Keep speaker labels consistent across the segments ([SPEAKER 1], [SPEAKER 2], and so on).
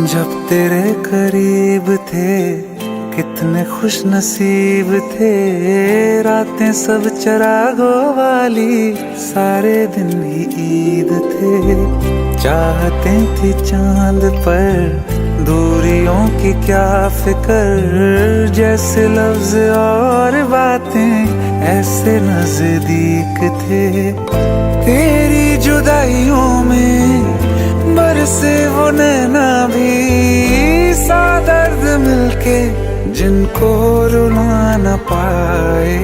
[SPEAKER 1] जब तेरे करीब थे कितने खुश नसीब थे, रातें सब चरागों वाली, सारे दिन ही ईद थे। चाहते थी चांद पर दूरियों की क्या फिक्र, जैसे लफ्ज और बातें ऐसे नजदीक थे। तेरी जुदाइयों में बरसे वो नैना भी, सा दर्द मिलके जिनको रुला न पाए।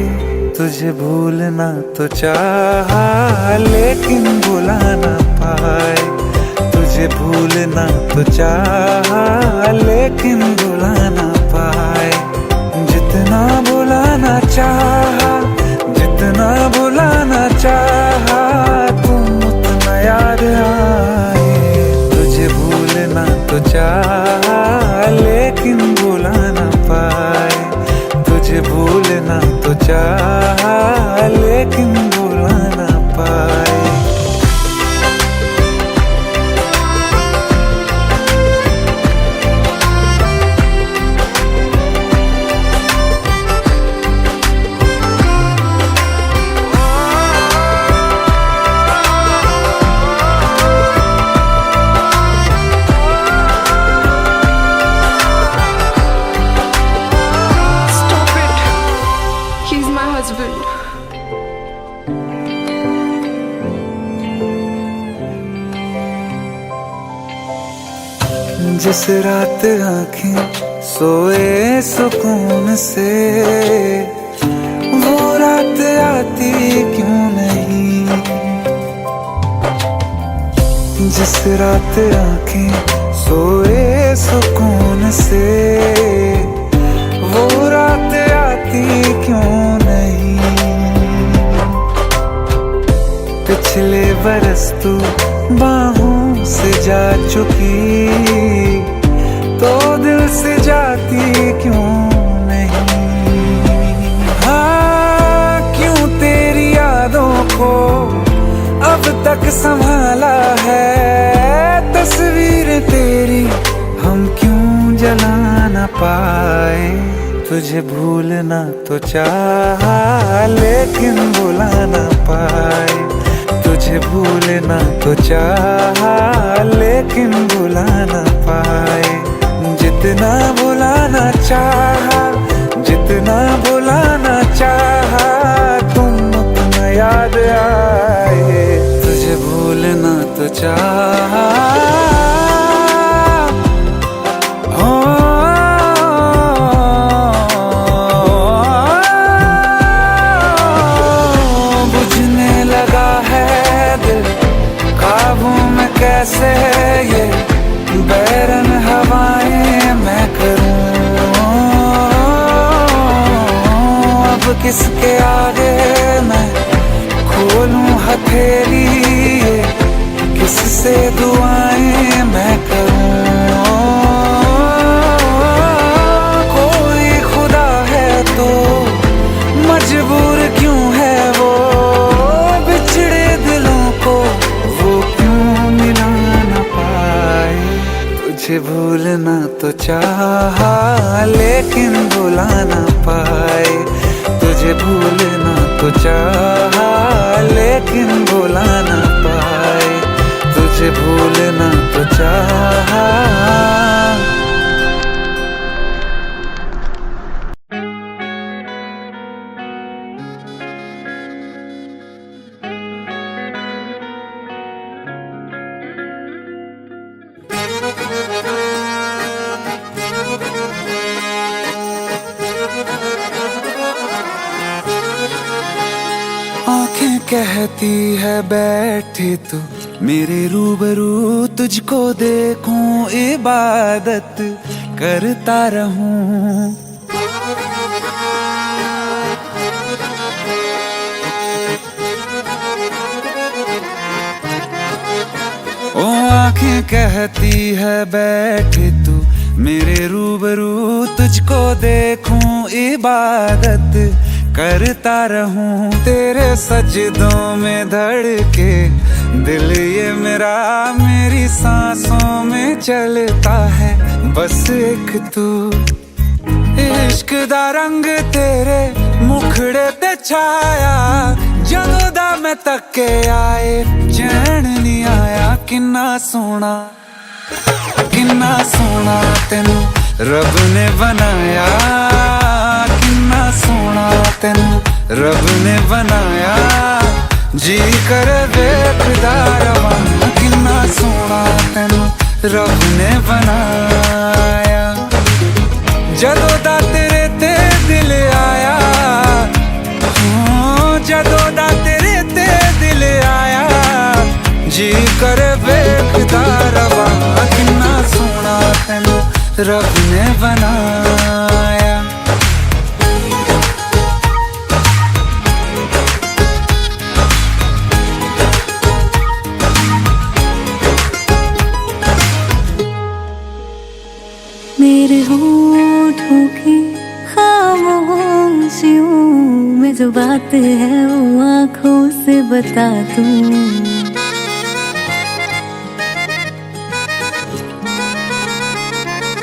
[SPEAKER 1] तुझे भूलना तो चाहा लेकिन भुला न पाए। तुझे भूलना तो चाहा लेकिन भुला न पाए। जितना भुलाना चाहा, जितना भुलाना चाहा, तुम उतना याद आए। तुझे भूलना तो चाहा लेकिन भुला न पाए। तुझे भूलना तो चाहा लेकिन भुला न पाए। जिस रात आँखें सोए सुकून से, वो रात आती क्यों नहीं। जिस रात आँखें सोए सुकून से, वो रात आती क्यों नहीं। पिछले बरस तू बाहों से जा चुकी, तो दिल से जाती क्यों नहीं। हाँ, क्यों तेरी यादों को अब तक संभाला है। तस्वीर तेरी हम क्यों जला न पाए। तुझे भूलना तो चाहा लेकिन भुला न पाए। तुझे भूलना तो चाहा लेकिन भुला न पाए। जितना भुलाना चाहा, जितना भुलाना चाहा, तुम उतना याद आए। तुझे भूलना तो चाहा, बुझने लगा है दिल काबू में कैसे, ये बैरन हवाएं मैं करूं। अब किसके आगे मैं खोलूं हथेली, किससे दुआएं मैं करूं। कोई खुदा है तो मजबूर क्यों है वो, बिछड़े दिलों को वो क्यों मिला न पाए। तुझे भूलना तो चाहा लेकिन भुला न पाए। तुझे भूलना तो चाहा लेकिन भुला न पाए। तुझे भूलना तो चाहा। आँखें कहती है बैठे तू मेरे रूबरू, तुझको देखूं इबादत करता रहूं। ओ आँखें कहती है बैठे तू मेरे रूबरू, तुझको देखूं इबादत करता रहूं तेरे सजदों में धड़के। दिल ये मेरा मेरी सांसों में चलता है, बस एक तू। इश्क दा रंग तेरे मुखड़े ते छाया, जदों दा मैं तके आए चैन नहीं आया। किन्ना सोना तेनू रब ने बनाया, किन्ना सोना तेनू रब ने बनाया। जी कर वेखदा रवां, किन्ना सोना तेनू रब ने बनाया। जदों दा तेरे ते दिल आया, जदों दा तेरे ते दिल आया। जी कर वेखदा रवां, किन्ना सोना तेनू रब ने बनाया।
[SPEAKER 2] मेरे होठों की खामोशियों में जो बात है वो आँखों से बता दूं।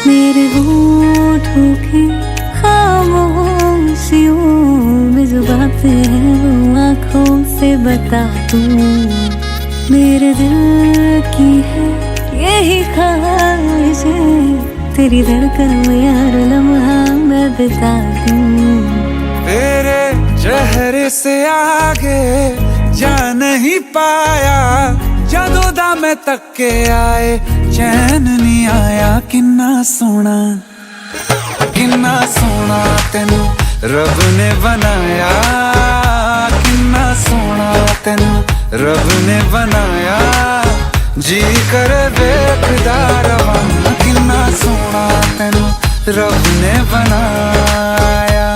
[SPEAKER 2] मेरे होठों की खामोशियों में जो बात है वो आँखों से बता दूं। मेरे दिल की है यही ख्वाहिश है, तेरी धड़कन में हर लम्हा मैं बिता दूं।
[SPEAKER 1] तेरे चेहरे से आगे जा नहीं पाया, जदों दा मैं तके आए चैन नहीं आया। किन्ना सोना तेनू रब ने बनाया, किन्ना सोना तेनू रब ने बनाया। जी कर वेखदा रवां, किन्ना सोना तेनू रब ने बनाया।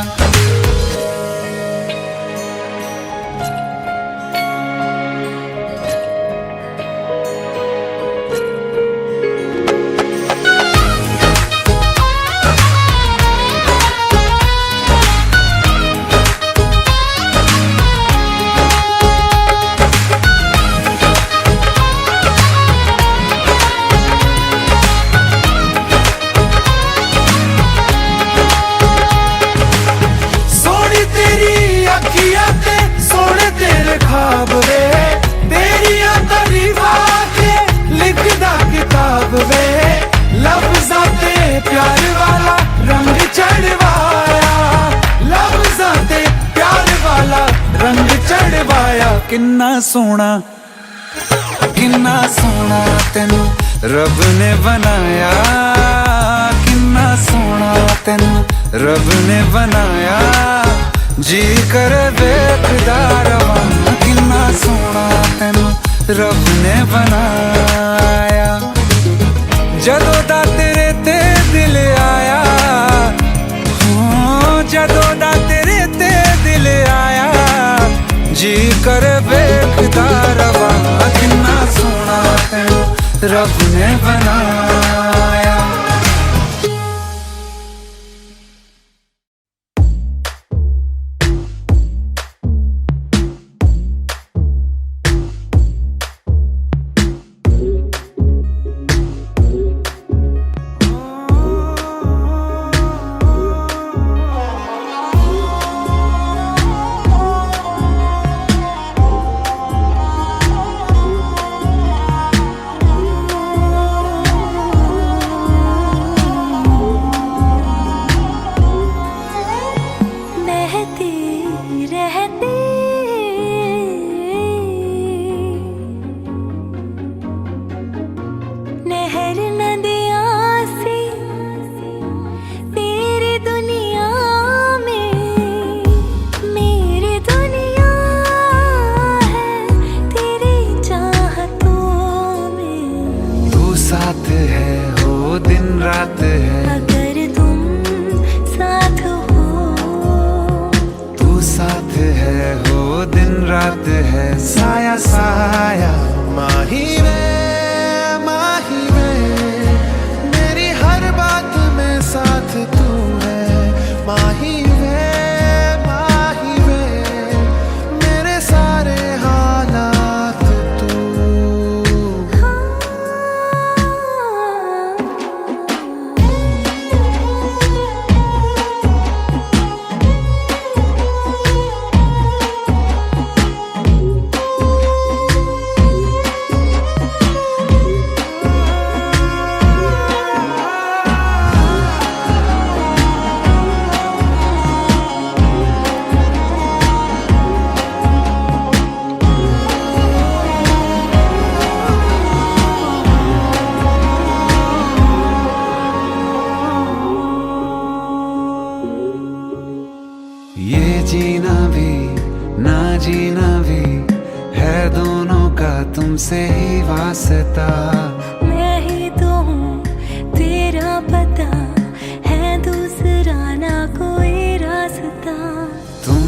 [SPEAKER 1] सोने तेरे ख्वाब वे, तेरिया तारीफां के लिखदा किताब वे। लफ्ज़ां ते प्यार वाला रंग चढ़वाया, लफ्ज़ां ते प्यार वाला रंग चढ़वाया। किन्ना सोना तेनू रब ने बनाया, किन्ना सोना तेनू रब ने बनाया। जी कर वेखदा रवां, किन्ना सोना तेनू रब ने बनाया। जदों दा तेरे ते दिल आया, जदों दा तेरे ते दिल आया। जी कर वेखदा रवां, किन्ना सोना तेनू रब ने बनाया। रात है साया साया माही में मेरी हर बात में साथ तू है माही तुमसे ही वास्ता।
[SPEAKER 2] मैं ही तो हूँ तेरा पता, है दूसरा ना कोई रास्ता।
[SPEAKER 1] तुम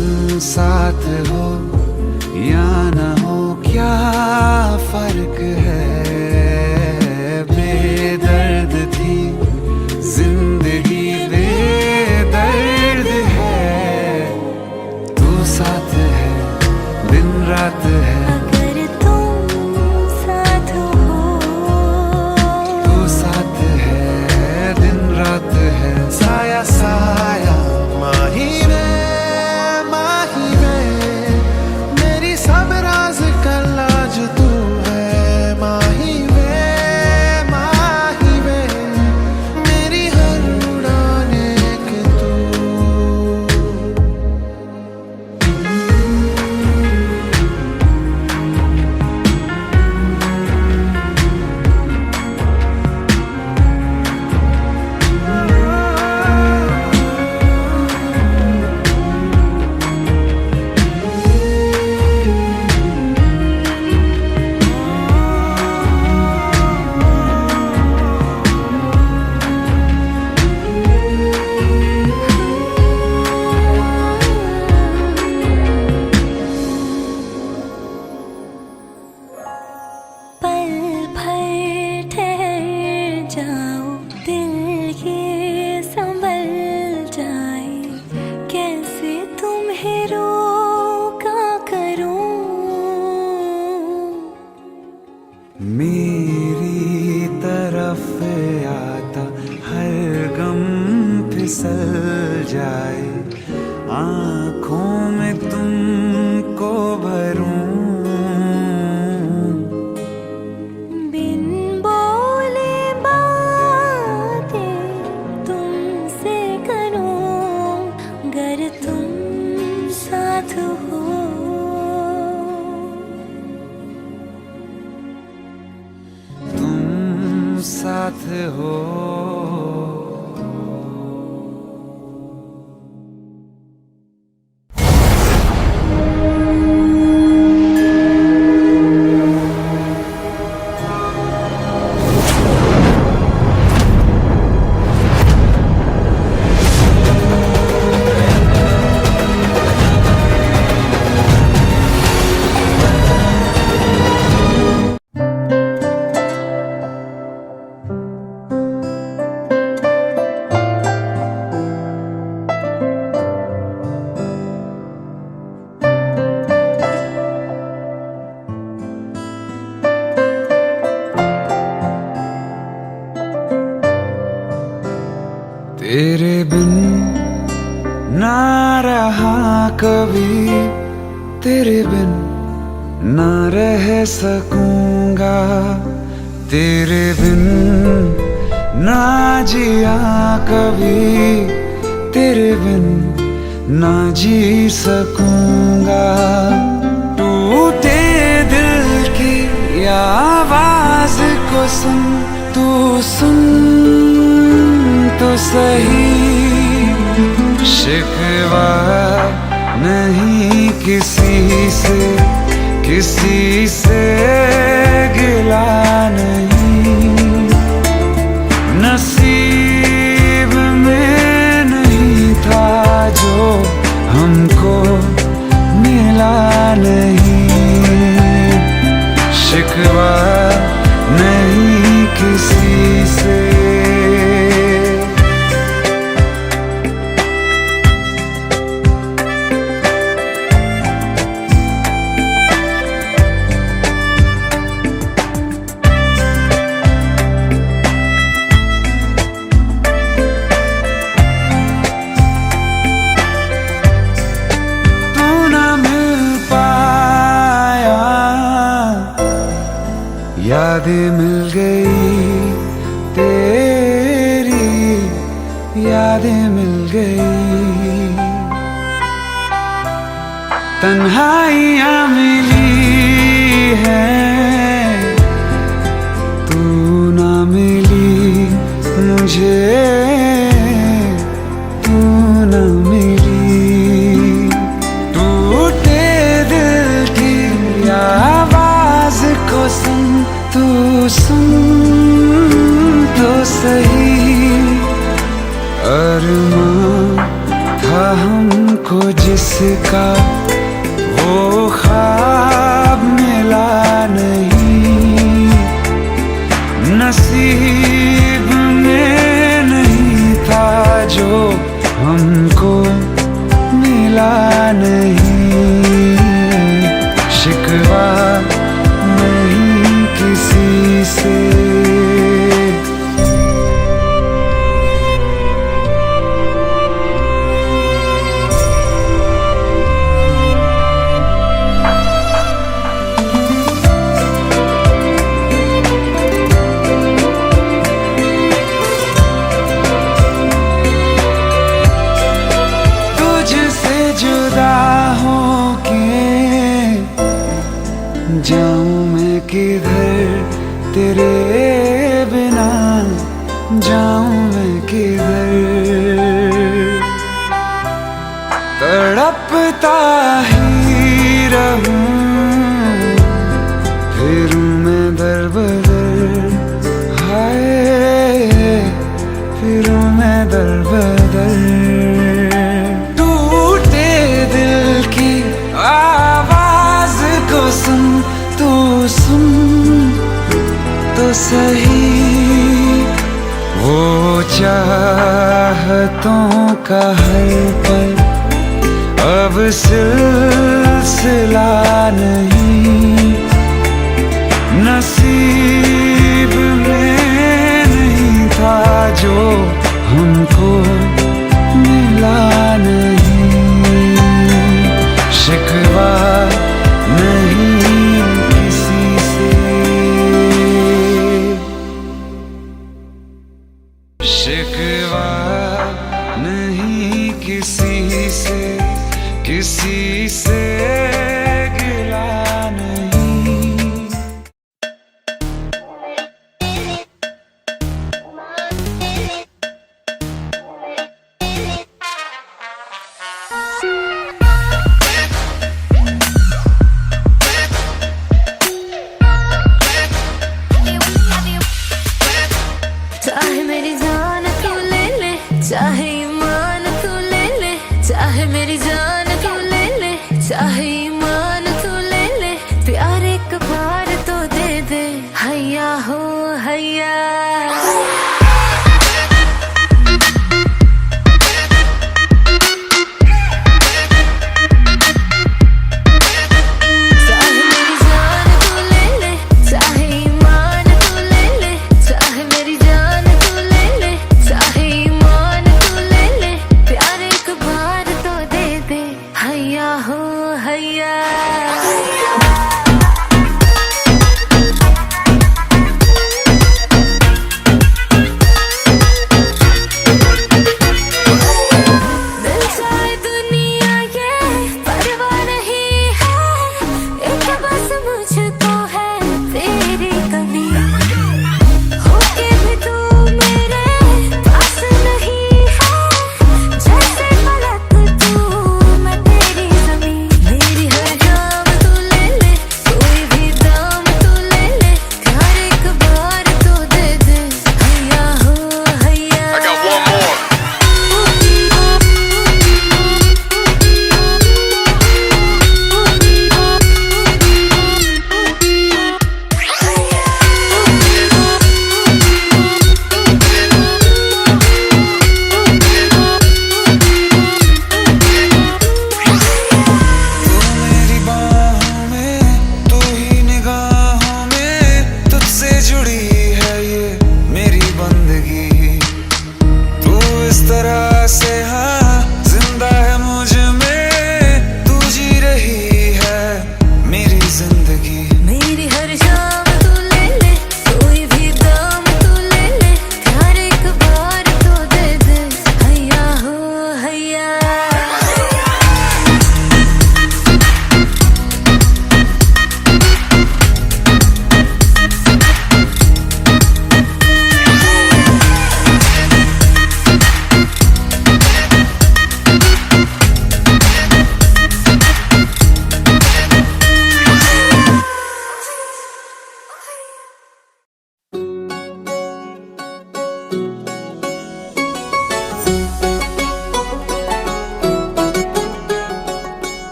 [SPEAKER 1] साथ हो या न हो क्या फर्क है, बेदर्द थी जिंदगी बेदर्द है। तू साथ है दिन रात है,
[SPEAKER 2] अगर तुम साथ हो,
[SPEAKER 1] तू साथ है दिन रात है।
[SPEAKER 3] साया साया माही में मेरी सब राज का लाज तू है। माही में मेरी हर उड़ान एक तू।
[SPEAKER 2] पल भर ठहर जाओ, दिल ये संभल जाए। कैसे तुम्हें रोका करूं,
[SPEAKER 1] मेरी तरफ आता हर गम फिसल जाए। आँखों में तुमको भरूं,
[SPEAKER 2] बिन बोले बातें तुमसे करूं। गर तुम साथ हो,
[SPEAKER 1] तुम साथ हो। तेरे बिन ना रहा कभी, तेरे बिन ना रह सकूंगा। तेरे बिन ना जिया कभी, तेरे बिन ना जी सकूंगा। टूटे दिल की आवाज को सुन, तू सुन तो सही। शिकवा नहीं किसी से, किसी से गिला नहीं। नसीब में नहीं था जो हमको मिला नहीं। शिकवा नहीं किसी से। यादें मिल गई तेरी, यादें मिल गई। तन्हाइयाँ मिली हैं, तू ना मिली मुझे, तू ना मिली। टूटे दिल की आवाज को सुन, का वो ख्वाब मिला नहीं, नसीब में नहीं था जो हमको मिला नहीं। शिकवा नहीं किसी से, जाऊं मैं किधर तेरे बिना, जाऊं मैं किधर। तड़पता ही रहूं फिरूं मैं दर बदर, हाय फिरूं मैं दर बदर। टूटे दिल की आवाज को सुन, तू सुन तो सही, वो चाहतों का हर पल अब सिलसिला नहीं, नसीब में नहीं था जो हमको मिला नहीं। शिकवा नहीं किसी से, शिकवा नहीं किसी से, किसी से गिला नहीं।
[SPEAKER 2] चाहे मेरी जान तू ले ले, चाहे ईमान तू ले ले, चाहे मेरी जान तू ले ले, चाहे ईमान तू ले ले, प्यार एक बार तो दे दे, हैया हो हैया।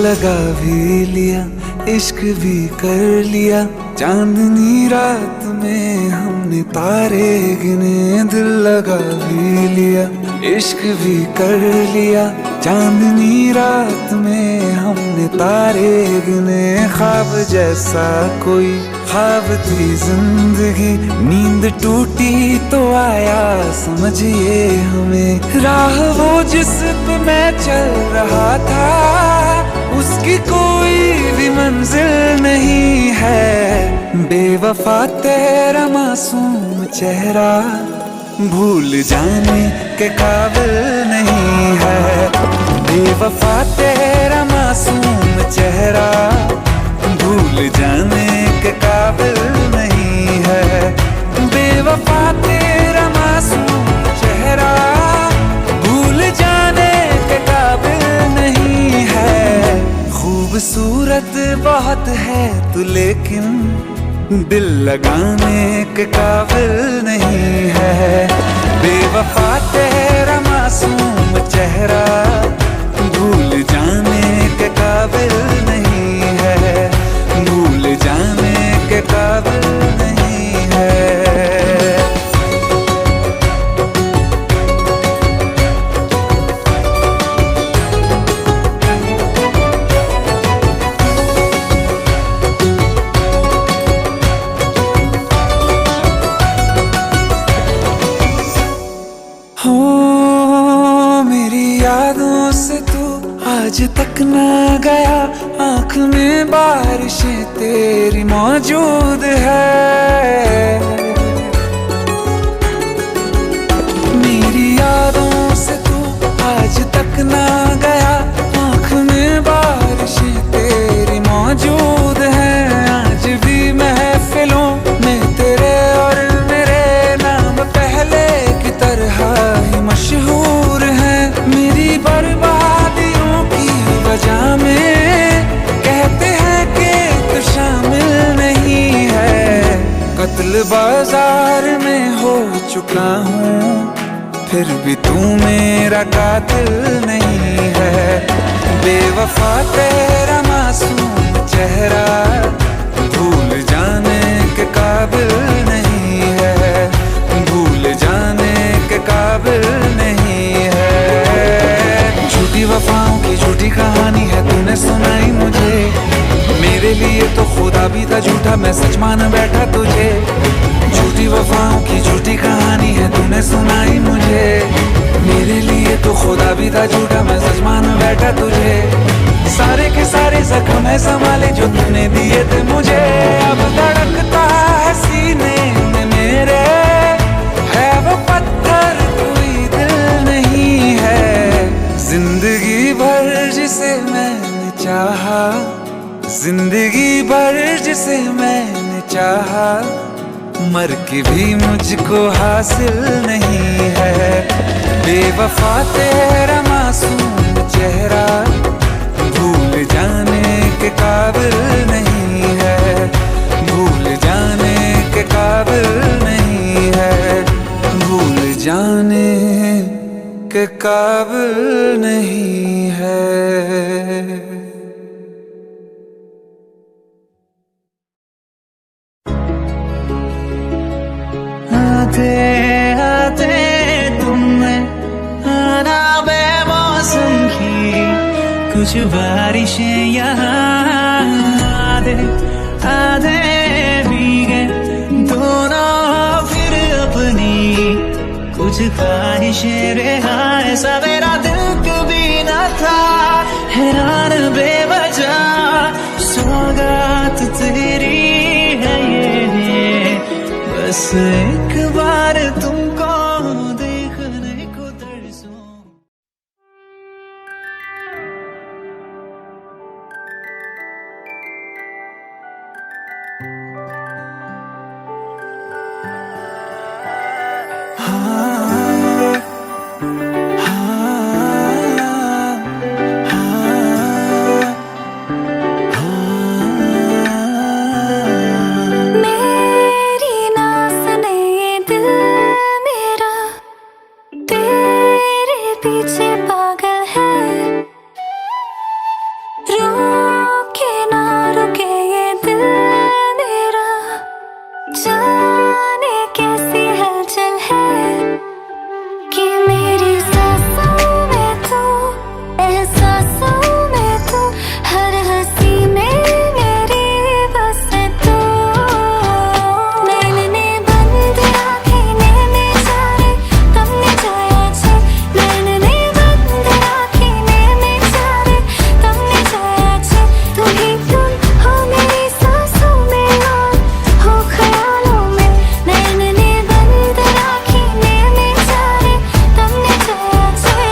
[SPEAKER 1] लगा भी लिया, इश्क भी कर लिया, चांदनी रात में हमने तारे गिने। दिल लगा भी लिया, इश्क भी कर लिया, चांदनी रात में हमने तारे गिने। ख्वाब जैसा कोई ख्वाब थी जिंदगी, नींद टूटी तो आया समझिए हमें। राह वो जिस पे मैं चल रहा था, उसकी कोई भी मंजिल नहीं है। बेवफा तेरा मासूम चेहरा भूल जाने के काबिल नहीं है। बेवफा तेरा मासूम चेहरा भूल जाने के काबिल नहीं है। बेवफा तेरा मासूम चेहरा भूल जाने के काबिल नहीं है। खूबसूरत बहुत है तू लेकिन दिल लगाने के काबिल नहीं है। बेवफा तेरा मासूम चेहरा भूल जाने के काबिल नहीं है। भूल जाने के काबिल नहीं है। मेरी यादों से तू आज तक ना गया, आँख में बारिशें तेरी मौजूद है। मेरी यादों से तू आज तक ना गया, आँख में बारिशें तेरी मौजूद है। आज भी महफिलों में तेरे और मेरे नाम पहले की तरह ही मशहूर है। मेरी बर्बादियों की वजह में कहते हैं कि तू शामिल नहीं है। कत्ल बाजार में हो चुका हूँ, फिर भी तू मेरा कातिल नहीं है। बेवफा तेरा मासूम चेहरा भूल जाने के काबिल नहीं है। भूल जाने के काबिल नहीं है। झूठी वफाओं की झूठी कहानी है तूने सुनाई मुझे। मेरे लिए तो खुदा भी था झूठा, मैं सच मान बैठा तुझे। झूठी वफाओं की झूठी कहानी है तूने सुनाई मुझे। मेरे लिए तो खुदा भी था झूठा, मैं सच मान बैठा तुझे। सारे के सारे जख्म है संभाले जो तूने दिए थे मुझे। अब धड़कता है सीने में मेरे, है वो पत्थर कोई दिल नहीं है। जिंदगी भर जिसे मैंने चाहा, जिंदगी भर जिसे मैंने चाहा, मर के भी मुझको हासिल नहीं है। बेवफा तेरा मासूम चेहरा भूल जाने के काबिल नहीं है। भूल जाने के काबिल नहीं है। भूल जाने के काबिल नहीं है।
[SPEAKER 4] आते आते तुमने आना बेमौसम की कुछ बारिशें यहाँ। आधे आधे भीगे दोनों फिर अपनी कुछ ख्वाहिशें रिहाए। सवेरा दिल कभी न था हैरान बेवजह, सौगात तेरी है ये। बस एक बार तुमको देखने को तरसूं।
[SPEAKER 2] मेरी नाज़ ने दिल जाने कैसी हलचल है कि मेरी सांसों में तू, एहसासों में तू, हर हंसी में मेरी बस तू। नैनने बंद आँखें नैने चारे तमने जाया छे, नैनने बंद आँखें नैने चारे तमने जाया छे। तुम ही तुम हो मेरी सांसों में और हो ख्यालों में, नैनने बंद आँखें नैने चारे तमने जाया छे।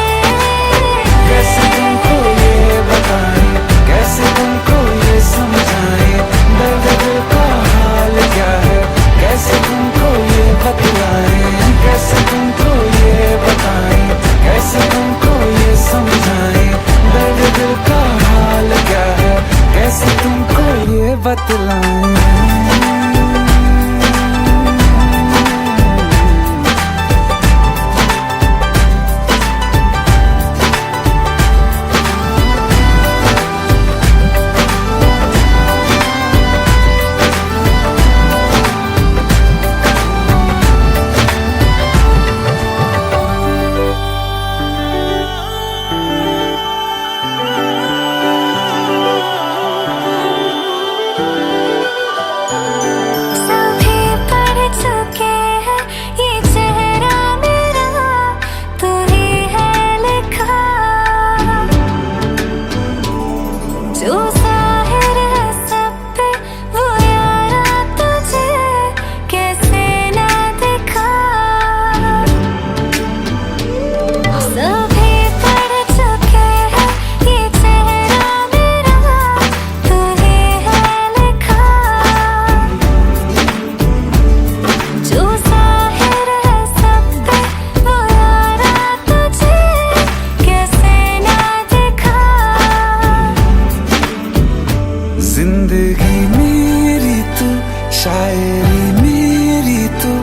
[SPEAKER 1] कैसे तुमको ये बताएं, कैसे तुमको ये समझाएं, दर्द दिल का हाल क्या है, कैसे तुमको ये बतलाएं। कैसे तुमको ये बताएं, कैसे तुमको ये समझाएं, दर्द दिल का हाल क्या है, कैसे तुमको ये बतलाएं।
[SPEAKER 2] सभी पढ़ चुके हैं ये चेहरा मेरा, तू ही है लिखा। जो ज़ाहिर है सब पे वो यारा तुझे कैसे ना दिखा। सभी पढ़ चुके हैं ये चेहरा मेरा, तू ही है लिखा। जो ज़ाहिर है सब पे वो यारा तुझे कैसे ना दिखा।
[SPEAKER 1] जिंदगी मेरी तू, शायरी मेरी तू,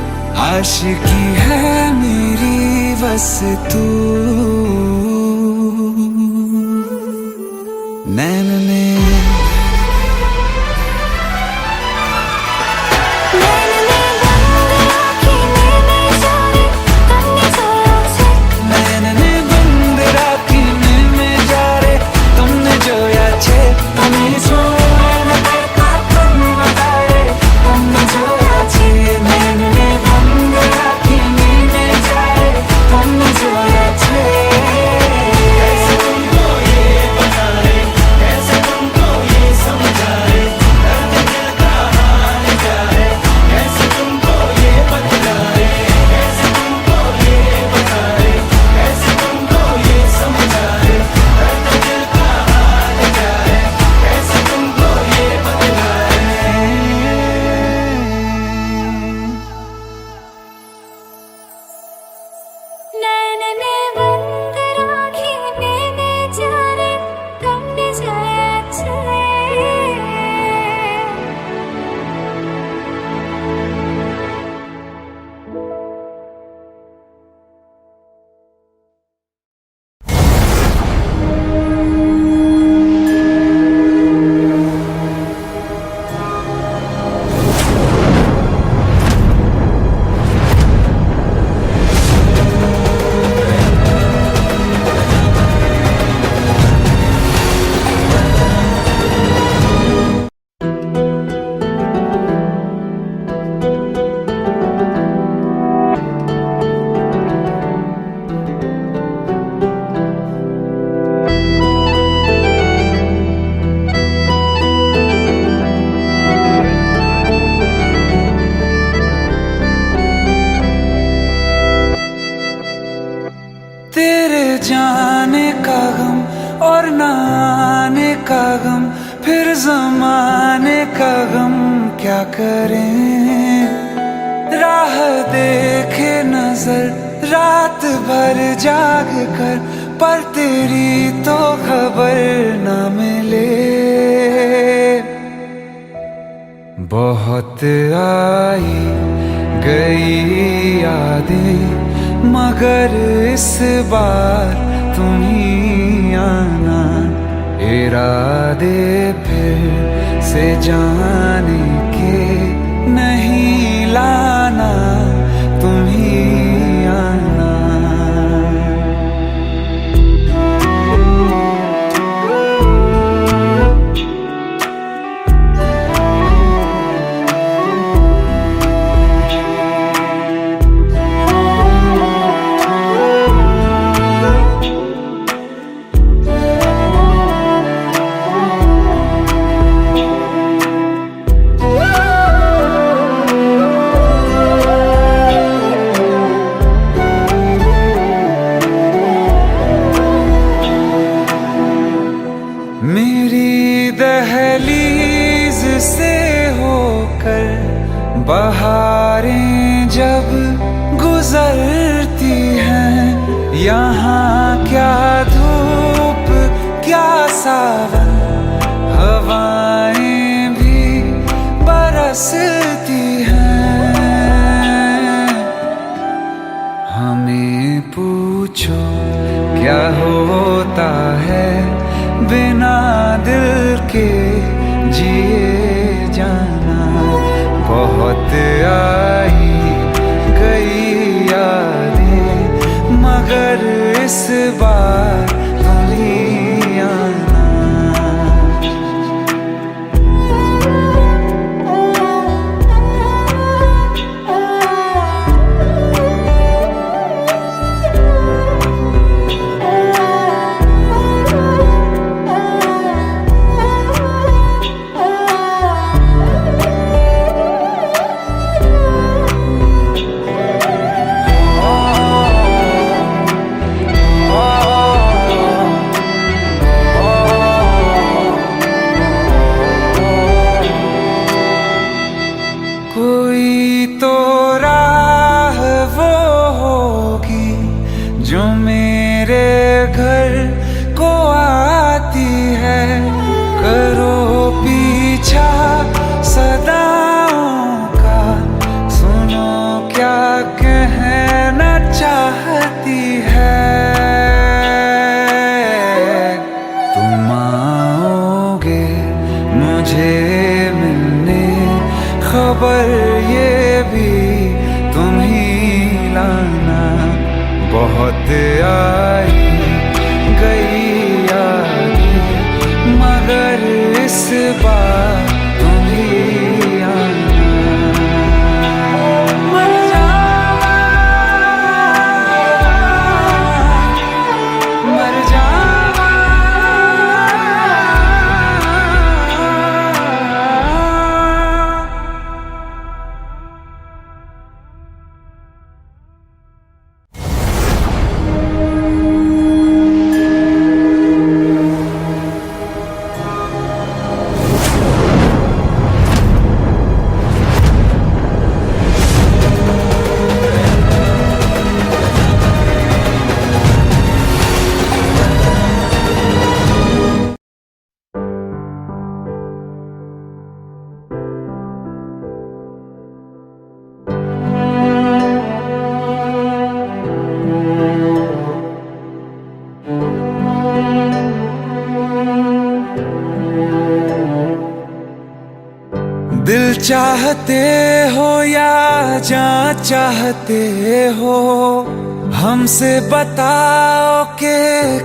[SPEAKER 1] आशिकी है मेरी बस तू। नैन ने
[SPEAKER 2] नैनने बंद आँखें नैने चारे तमने जाया छे,
[SPEAKER 1] नैनने बंद राखी में जा रे तुमने जोया छे। तुम्हें सोन का तुम बताए तुमने जोया छे, नैनने बंद राखी में जा रे तुमने जोया छे। कैसे तुमको ये बताए, कैसे तुमको ये समझाए, दर्द दिल का हाल क्या है, कैसे तुमको ये बतलाए। कैसे तुमको ये बताए, कैसे तुमको ये समझाए, दर्द दिल का हाल क्या है, कैसे तुमको ये बतलाए।
[SPEAKER 2] नैनने बंद आँखें नैने चारे तमने जाया छे।
[SPEAKER 1] तेरे जाने का गम और न आने का गम, फिर जमाने का गम क्या करें। राह देखे नजर रात भर जाग कर, पर तेरी तो खबर न मिले। बहुत आई गई यादें, मगर इस बार तुम ही आना। इरादे फिर से जाने के नहीं ला गुजरती हैं। यहाँ क्या धूप क्या सावन, हवाएं भी बरसती हैं। हमें पूछो क्या होता है बिना दिल के जिए जाना। बहुत आई गई यादें मगर इस बार तुम ही आना। कोई तो राह वो होगी जो मेरे घर को आती है। करो पीछा सदाओं का, सुनो क्या कहना चाहती है। तुम आओगे मुझे मिलने, खबर ये भी तुम ही लाना। बहुत आई गई यादें मगर इस बार तुम ही आना। मर जावा, मर जावा। दिल चाहते हो या जान चाहते हो, हमसे बताओ कि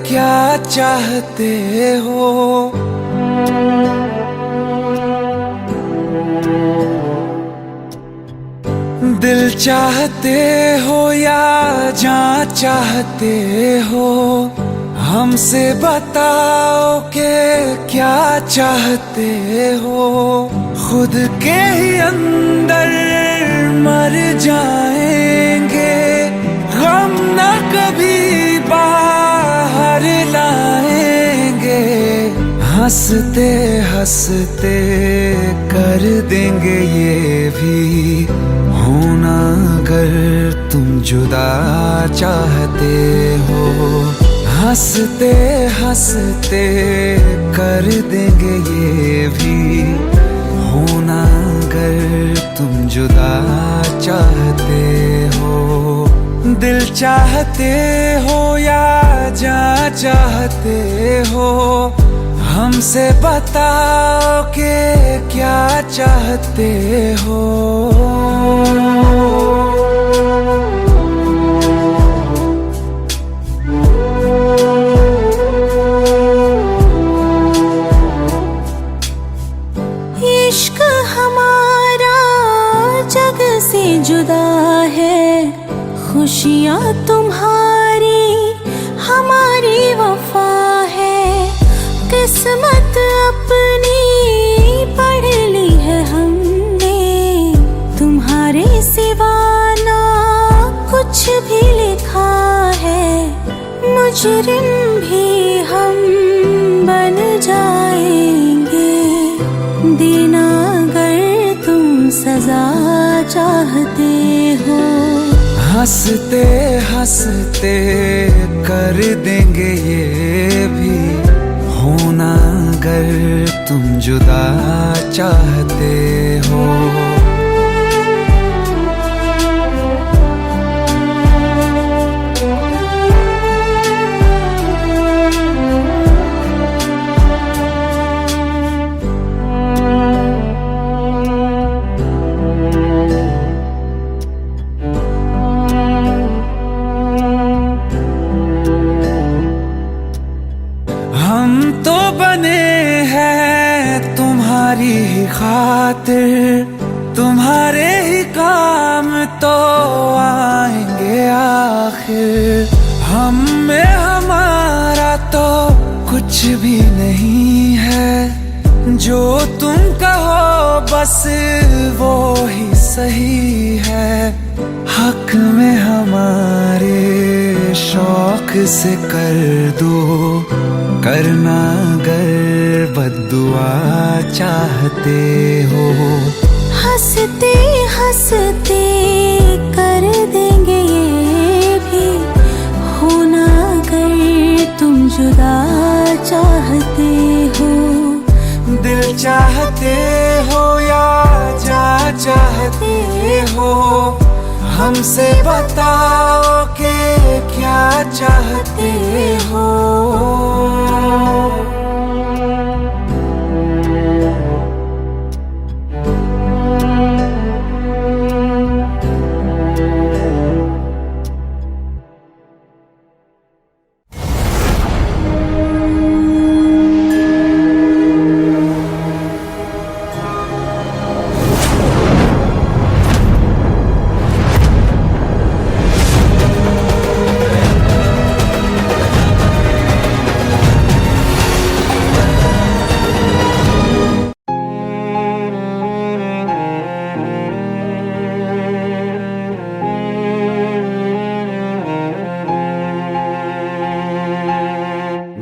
[SPEAKER 1] क्या चाहते हो। दिल चाहते हो या जान चाहते हो, हमसे बताओ कि क्या चाहते हो। खुद के ही अंदर मर जाएंगे, गम न कभी बाहर लाएंगे। हंसते हंसते कर देंगे ये भी, होना अगर तुम जुदा चाहते हो। हंसते हंसते कर देंगे ये भी, होना अगर तुम जुदा चाहते हो। दिल चाहते हो या जान चाहते हो, हमसे बताओ कि क्या चाहते हो।
[SPEAKER 2] इश्क हमारा जग से जुदा है, खुशियाँ तुम्हारी हमारी वफा है। किस्मत अपनी पढ़ ली है हमने, तुम्हारे सिवा ना कुछ भी लिखा है। मुजरिम भी हम बन जाएंगे, देना अगर तुम सजा चाहते हो।
[SPEAKER 1] हंसते हंसते कर देंगे ये भी होना अगर तुम जुदा चाहते हो। हम तो बने हैं तुम्हारी ही खातिर, तुम्हारे ही काम तो आएंगे आखिर। हम में हमारा तो कुछ भी नहीं है, जो तुम कहो बस वो ही सही है। हक में हमारे शौक से कर दो, करना अगर बद्दुआ चाहते हो।
[SPEAKER 2] हंसते हंसते कर देंगे ये भी होना अगर तुम जुदा चाहते हो।
[SPEAKER 1] दिल चाहते हो या जा चाहते हो, हमसे बताओ कि क्या चाहते हो।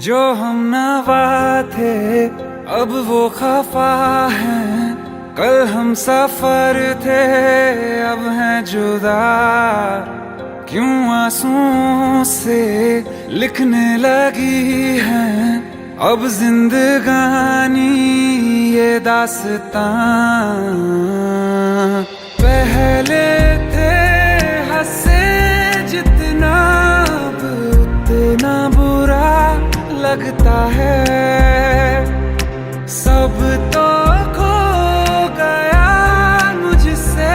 [SPEAKER 1] जो हम नवा थे अब वो खफा हैं, कल हम सफर थे अब हैं जुदा। क्यों आंसुओं से लिखने लगी हैं अब जिंदगानी ये दास्तां। पहले थे हंसे जितना अब उतना बुरा लगता है। सब तो खो गया मुझसे,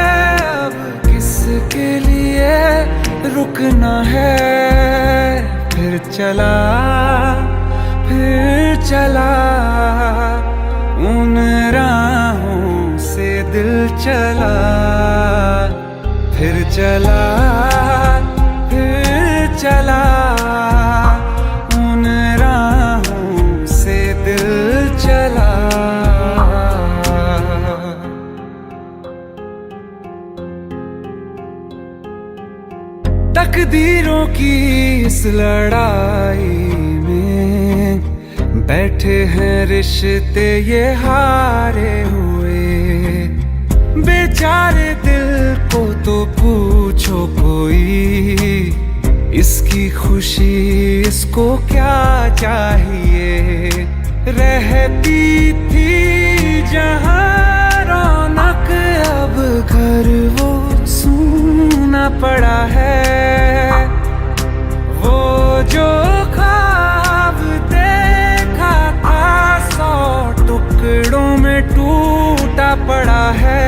[SPEAKER 1] अब किसके लिए रुकना है। फिर चला उन राहों से दिल चला। फिर चला उन राहों से दिल चला। तकदीरों की इस लड़ाई में बैठे हैं रिश्ते ये हारे हुए। बेचारे दिल को तो पूछो कोई, इसकी खुशी इसको क्या चाहिए। रहती थी जहाँ रौनक अब घर वो सूना पड़ा है। वो जो ख्वाब देखा था 100 टुकड़ों में टूटा पड़ा है।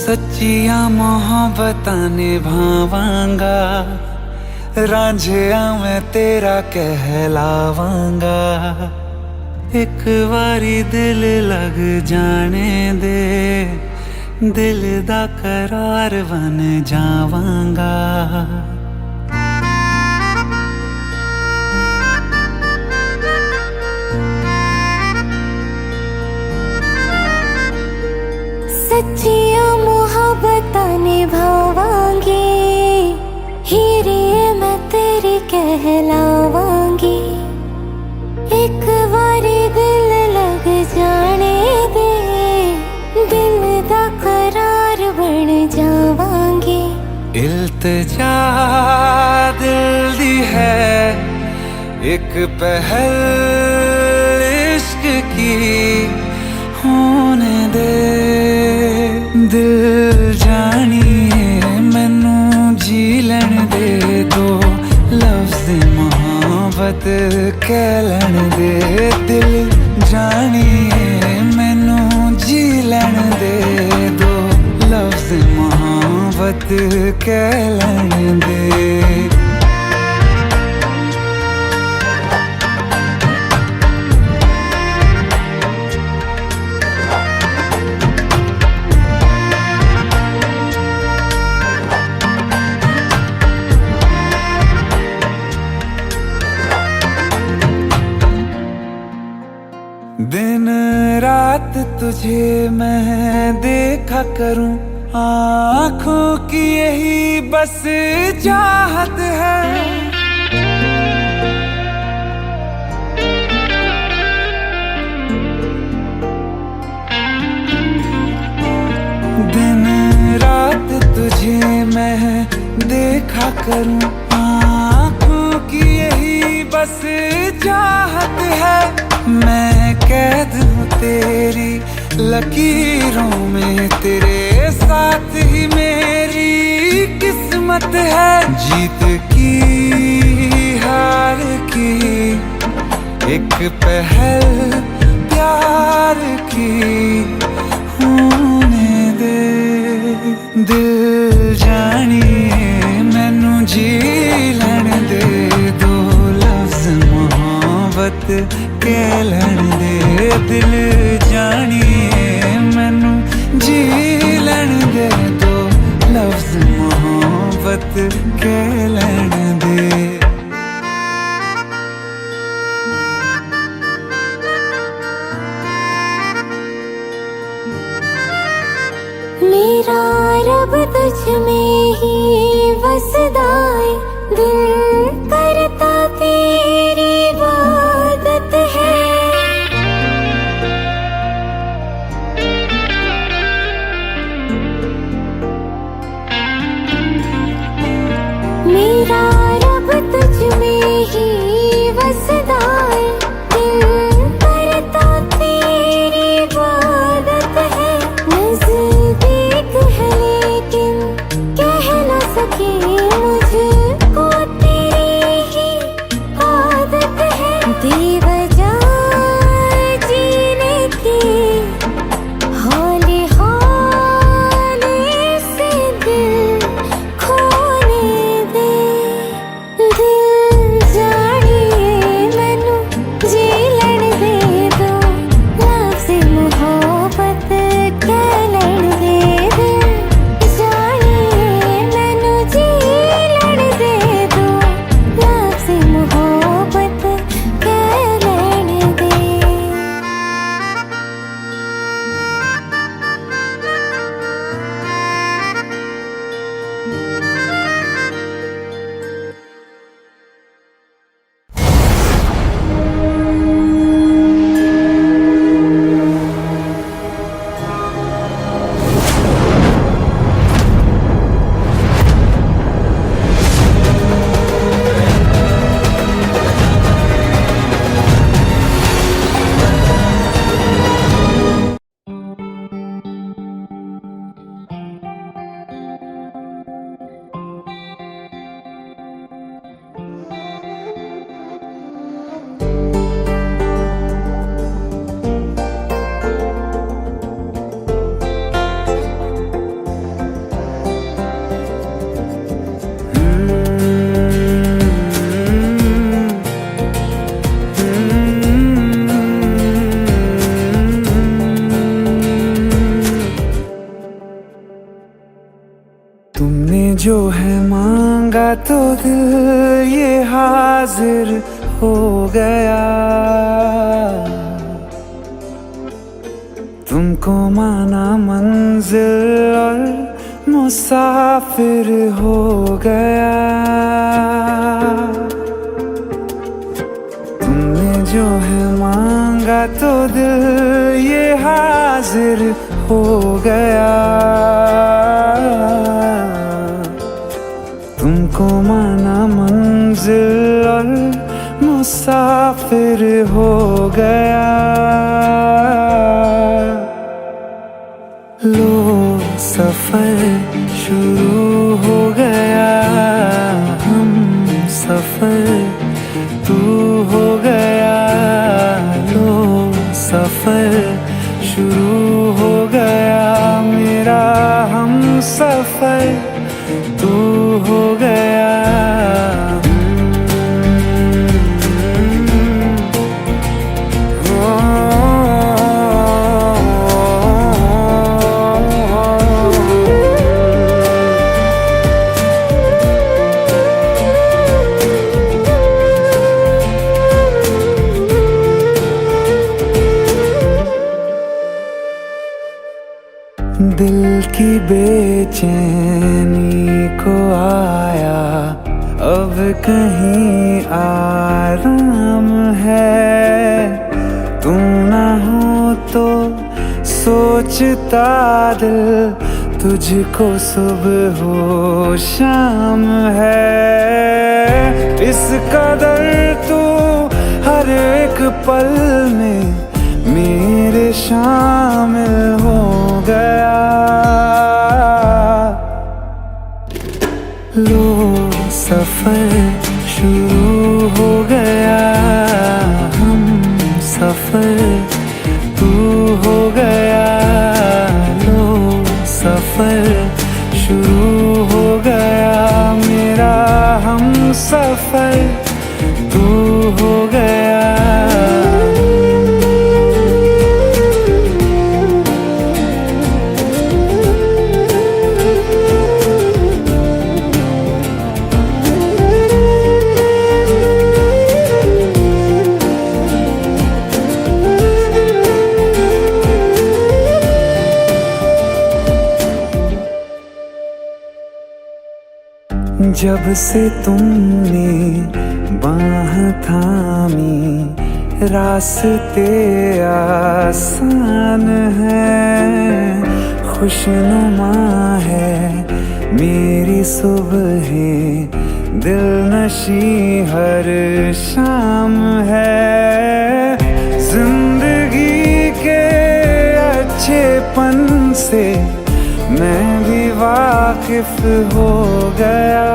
[SPEAKER 1] सच्चियां मोहब्बतां निभावांगा, रांझिया मैं तेरा कहलावांगा। एक बारी दिल लग जाने दे, दिल दा करार बन जावांगा।
[SPEAKER 2] सच्चियां मुहब्बतां निभावांगी, हीरे मैं तेरी कहलावांगी। एक बारी दिल लग जाने दे, दिल दा करार बन जावांगी।
[SPEAKER 1] इल्तिजा दिल दी है एक पहल इश्क की, होने दे दिल जानिए मैनू जी लैण दे, दो लफ्ज़ मोहब्बत कह लैण दे। दिल जानिए मैनू जी लैण दे, दो लफ्ज़ मोहब्बत कह लैण दे। दिन रात तुझे मैं देखा करूं, आँखों की यही बस चाहत है। दिन रात तुझे मैं देखा करूं, आँखों की यही बस चाहत है। मैं कैद हूँ तेरी लकीरों में, तेरे साथ ही मेरी किस्मत है। जीत की हार की एक पहल प्यार की, होने दे दिल जानिए मैनू जी लैण दे, दो लफ्ज़ मोहब्बत कह लैण दे। दिल जानिए मैनू जी लैण दे, दो लफ्ज़ मोहब्बत कह लैण दे।
[SPEAKER 2] मेरा रब तुझ में ही वसदा है, दिल करता तेरी इबादत है। मेरा रब तुझ में ही वसदा है, दिल करता तेरी इबादत है। नज़दीक है लेकिन कह न सके मुझे
[SPEAKER 1] जो है मांगा तो दिल ये हाजिर हो गया। तुमको माना मंजिल और मुसाफिर हो गया। तुमने जो है मांगा तो दिल ये हाजिर हो गया। तुमको माना मंजिल और मुसाफिर हो गया। लो सफर शुरू हो गया। हम सफर तू हो गया। लो सफर शुरू हो गया। मेरा हम सफर तू हो गया। दिल की बेचैनी को आया अब कहीं आराम है। तू ना हो तो सोचता दिल तुझको सुबह हो शाम है। इस कदर तू हर एक पल में मेरे शामिल हो गया। लो सफर शुरू हो गया। हम सफर तू हो गया। लो सफर शुरू हो गया। मेरा हम सफर तू हो गया। जब से तुमने बाह थामी रास्ते आसान है। खुशनुमा है मेरी सुबहें, दिल नशी हर शाम है। जिंदगी के अच्छेपन से मैं भी वाकिफ हो गया।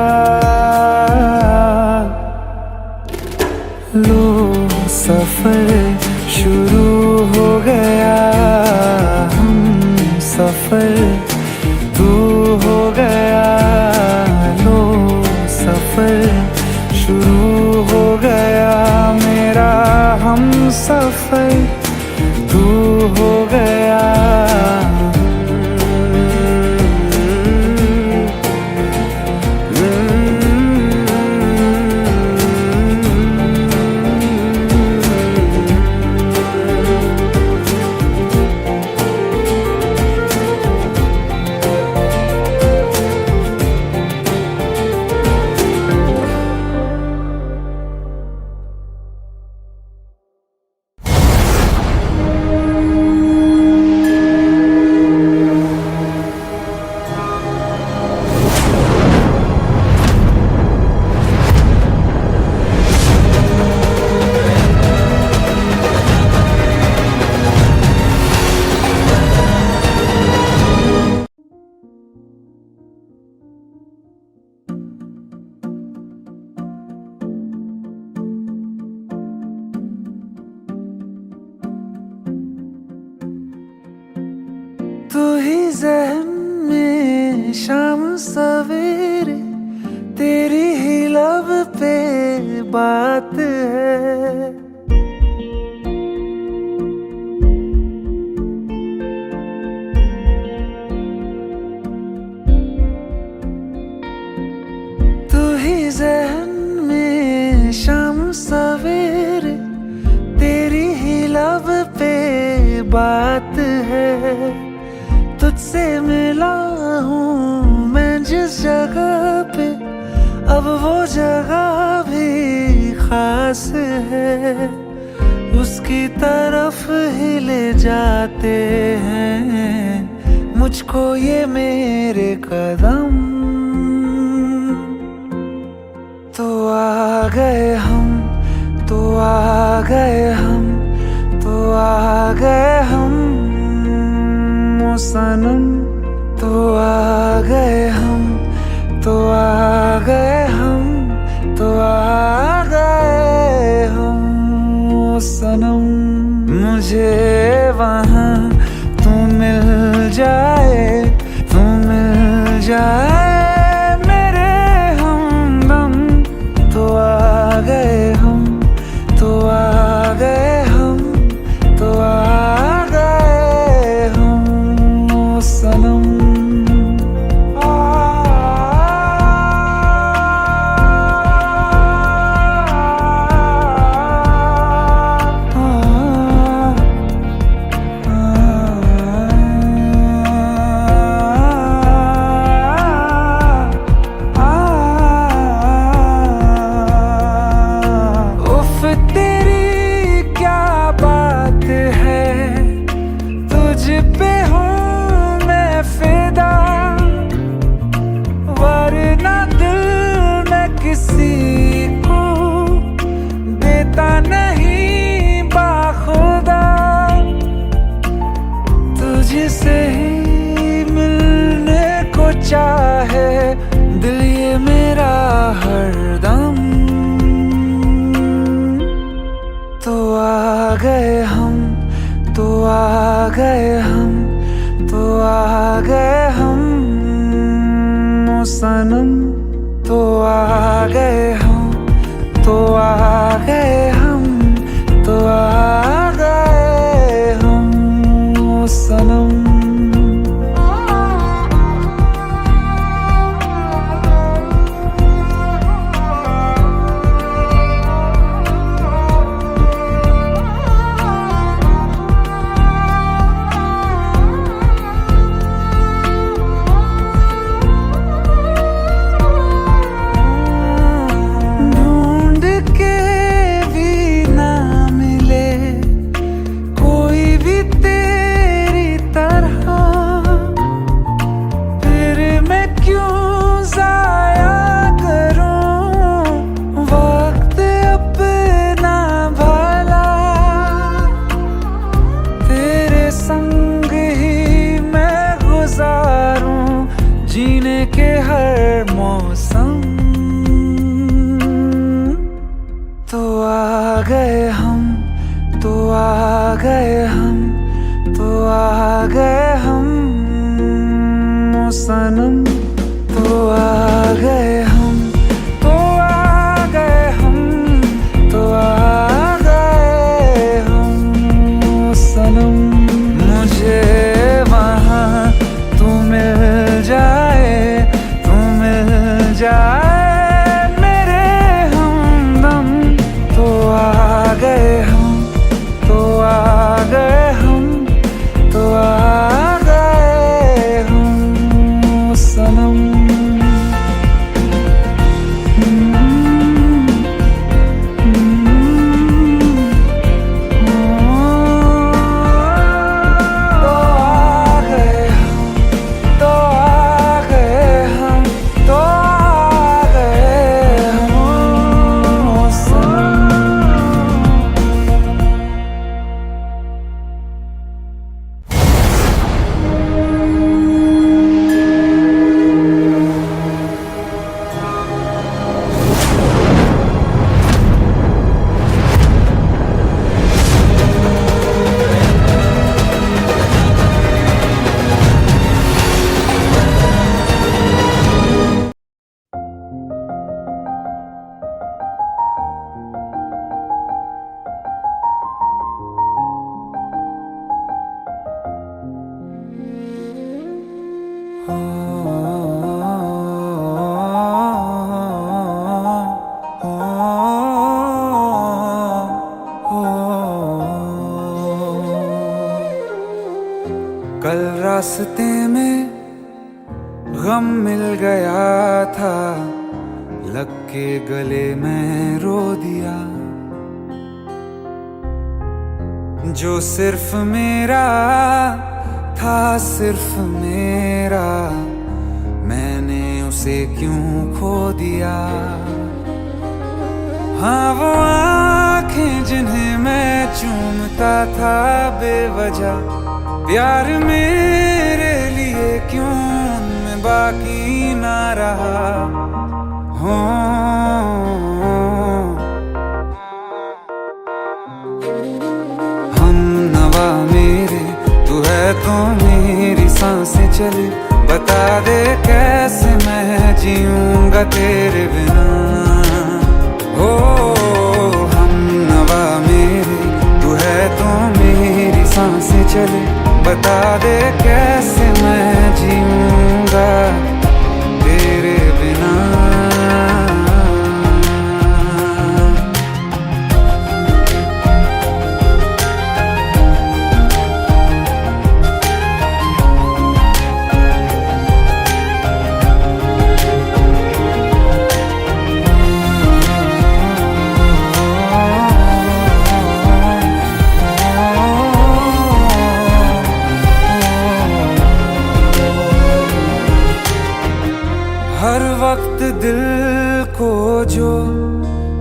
[SPEAKER 1] लो सफर शुरू हो गया। हम सफर तू हो गया। लो सफर शुरू हो गया। मेरा हम सफर तू हो गया। तू ही ज़हन में शाम सवेरे, तेरी ही लब पे बात है।
[SPEAKER 3] लब पे बात है, तुझसे मिला हूँ मैं जिस जगह पे, अब वो जगह भी खास है, उसकी तरफ ही ले जाते हैं मुझको ये मेरे कदम। तो आ गए हम, तो आ गए हम, तो आ गए हम ओ सनम। तो आ गए हम, तो आ गए हम, तो आ गए हम ओ सनम। मुझे वहाँ तू मिल जाए, तू मिल जाए मेरे हमदम। तो आ गए हम, तो आ गए हम, तो आ गए हम ओ सनम। किसी को देता नहीं बाखुदा, तुझसे ही मिलने को चाहे दिल ये मेरा हरदम। तो आ गए हम, तो आ गए हम, तो आ गए हम ओ सनम। तो आ गए हम, तो आ गए हम, तो आ गए हम ओ सनम। जीने के हर मौसम। तो आ गए हम, तो आ गए हम, तो आ गए हम ओ सनम। तो आ गए हम, तो आ गए हम, तो आ गए हम ओ सनम। मुझे वहाँ तू मिल जाए, तू मिल जाए मेरे हमदम। तो आ गए हम, तो आ गए हम, तो आ गए हम ओ सनम। कल रास्ते में गम मिल गया था, लग के गले में रो दिया। जो सिर्फ मेरा था, सिर्फ मेरा, मैंने उसे क्यों खो दिया। हाँ वो आंखें जिन्हें मैं चूमता था बेवजह, प्यार मेरे लिए क्यों उनमें बाकी ना रहा। हो हम नवा मेरे, तू है तो मेरी सांसें चले, बता दे कैसे मैं जीऊंगा तेरे बिना। हो हम नवा मेरे, तू है तो मेरी सांसें चले, बता दे कैसे मैं जीऊंगा तेरे बिना। हर वक्त दिल को जो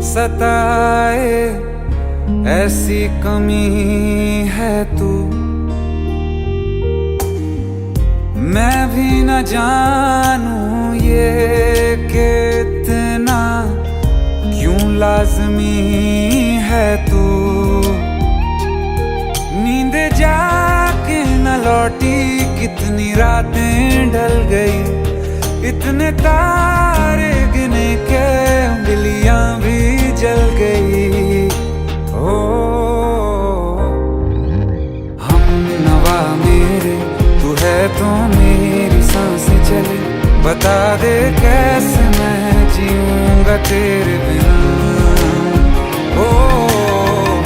[SPEAKER 3] सताए, ऐसी कमी है तू। मैं भी न जानूं ये कि इतना क्यों लाज़मी है तू। नींद जाके न लौटी, कितनी रातें ढल गई, इतने तारे गिने के उंगलियां भी जल गई। ओ हम नवा मेरे, तू है तो मेरी सांसें चले, बता दे कैसे मैं जीऊंगा तेरे बिना। ओ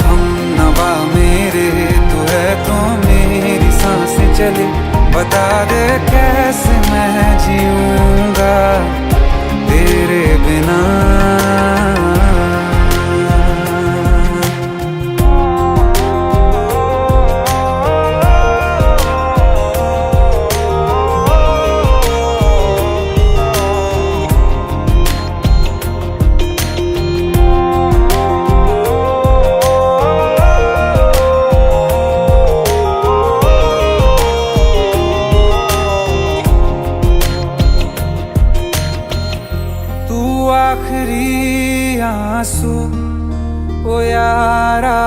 [SPEAKER 3] हम नवा मेरे, तू है तो मेरी सांसें चले, बता दे कैसे मैं जीऊंगा तेरे बिना। आखिरी आंसू ओ यारा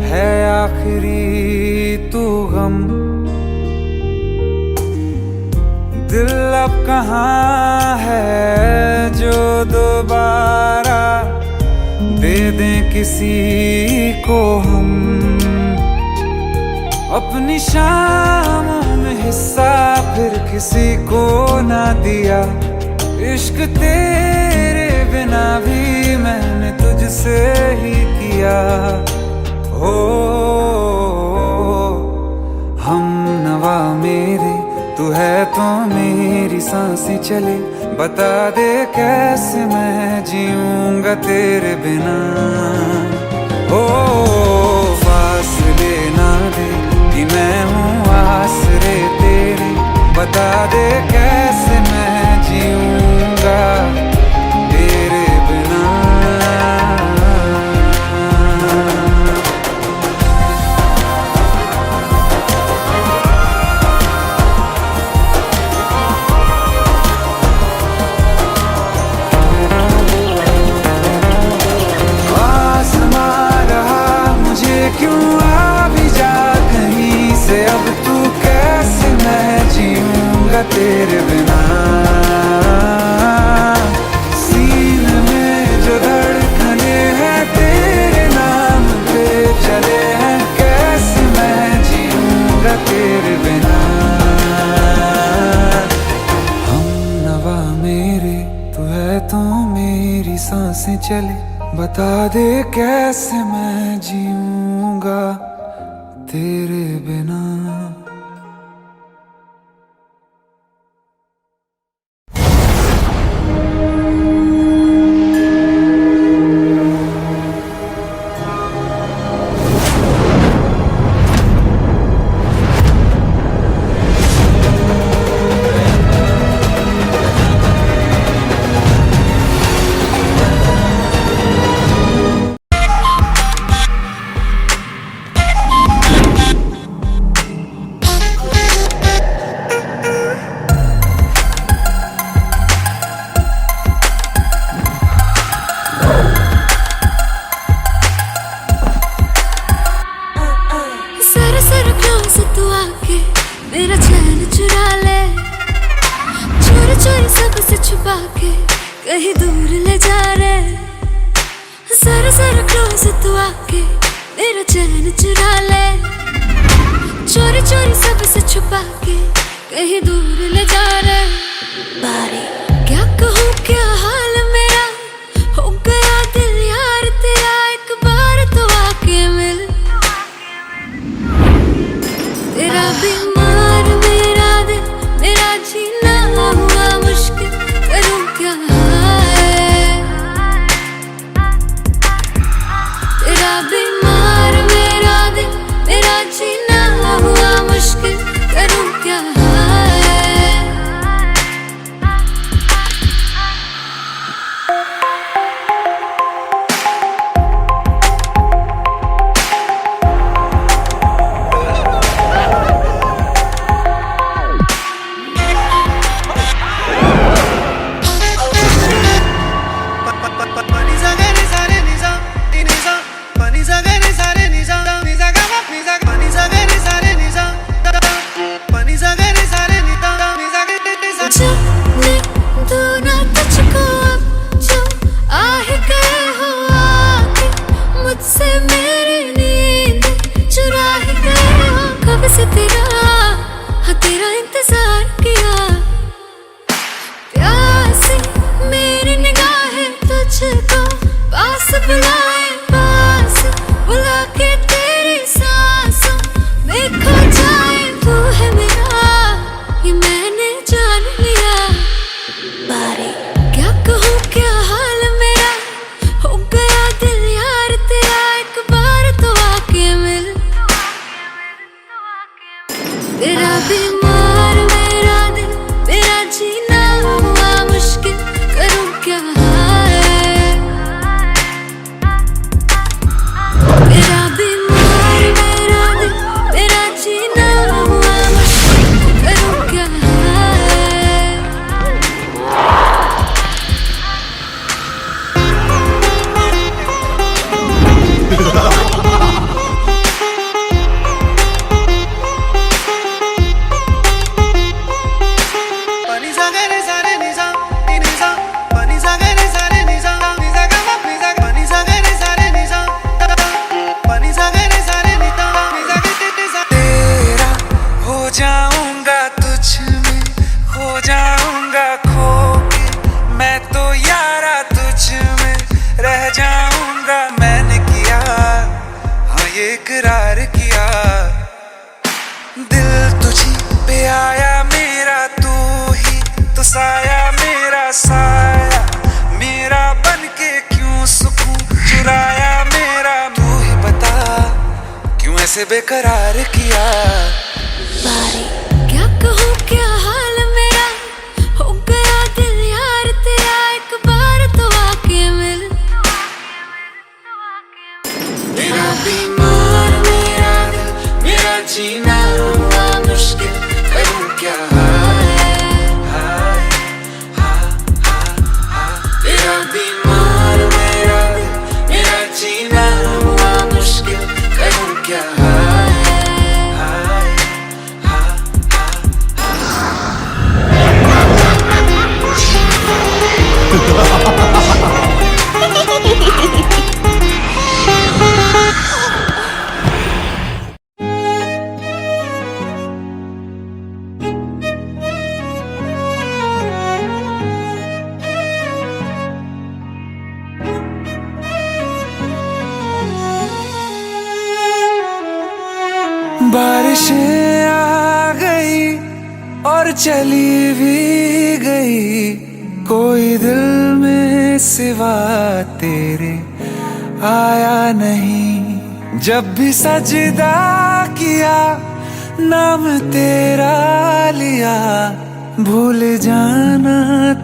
[SPEAKER 3] है, आखिरी तू गम। दिल अब कहाँ है जो दोबारा दे दें किसी को हम। अपनी शामों में हिस्सा फिर किसी को ना दिया, इश्क तेरे बिना भी मैंने तुझसे ही किया। हो हम नवा मेरे, तू है तो मेरी सांसें चले, बता दे कैसे मैं जीऊंगा तेरे बिना। हो फासले ना दे कि मैं हूँ आसरे तेरे, बता दे कैसे मैं जीऊंगा तेरे बिना। आसमां रहा मुझे क्यों आ भी जा कहीं से, अब तू कैसे मैं जीऊंगा तेरे बिना। सीने में जो धड़कने हैं तेरे नाम पे चले हैं, कैसे मैं जीऊंगा तेरे बिना। हम नवा मेरे, तू है तो मेरी सांसें चले, बता दे कैसे मैं जीऊंगा तेरे बिना।
[SPEAKER 2] आके मेरा चैन चुरा ले, चोरी चोरी सबसे छुपा के कहीं दूर ले जा रे। जरा जरा क्लोज तू आके मेरा चैन चुरा ले, चोरी चोरी सबसे छुपा के कहीं दूर ले जा रे। बारी क्या कहूँ क्या हाल मेरा, हो गया दिल यार तेरा, एक बार तो आके मिल। तेरा बीमार मेरा दिल, मेरा जीना हुआ मुश्किल, करूँ क्या है। तेरा बीमार मेरा दिल, मेरा जीना हुआ मुश्किल, करूँ क्या है। मुझसे मेरी नींद चुरा ही गए हो, कब से तेरा हाँ तेरा इंतजार किया। प्यासी मेरी निगाहें तुझको पास बुलाए, पास बुला के तेरी सांसों में खो जाए। तू है मेरा ये मैंने जान लिया। बारी क्या कहूँ क्या हाल मेरा, हो गया दिल यार तेरा, एक बार तो आके मिल। तेरा बीमार मेरा दिल, मेरा जीना हुआ मुश्किल, करूँ क्या है। तेरा बीमार मेरा दिल, मेरा जीना हुआ मुश्किल, करूँ क्या है।
[SPEAKER 3] तेरा हो जाऊंगा तुझ में, हो जाऊंगा खो के, मैं तो यारा तुझ में रह जाऊंगा। मैंने किया हाँ ये इकरार किया, दिल तुझी पे आया मेरा, तू ही तो साया मेरा साया, मेरा बन के क्यों सुकून चुराया मेरा। तू ही बता क्यों ऐसे बेकरार किया।
[SPEAKER 2] बारी क्या कहूँ क्या हाल मेरा, हो गया दिल यार तेरा, एक बार तो आके मिल।
[SPEAKER 3] मेरा बीमार मेरा दिल, मेरा जीना हुआ मुश्किल, करूँ क्या हाय। तेरा बीमार मेरा दिल, मेरा जीना हुआ मुश्किल, करूँ क्या बारिशें आ गई और चली भी गई, कोई दिल में सिवा तेरे आया नहीं। जब भी सजदा किया नाम तेरा लिया, भूल जाना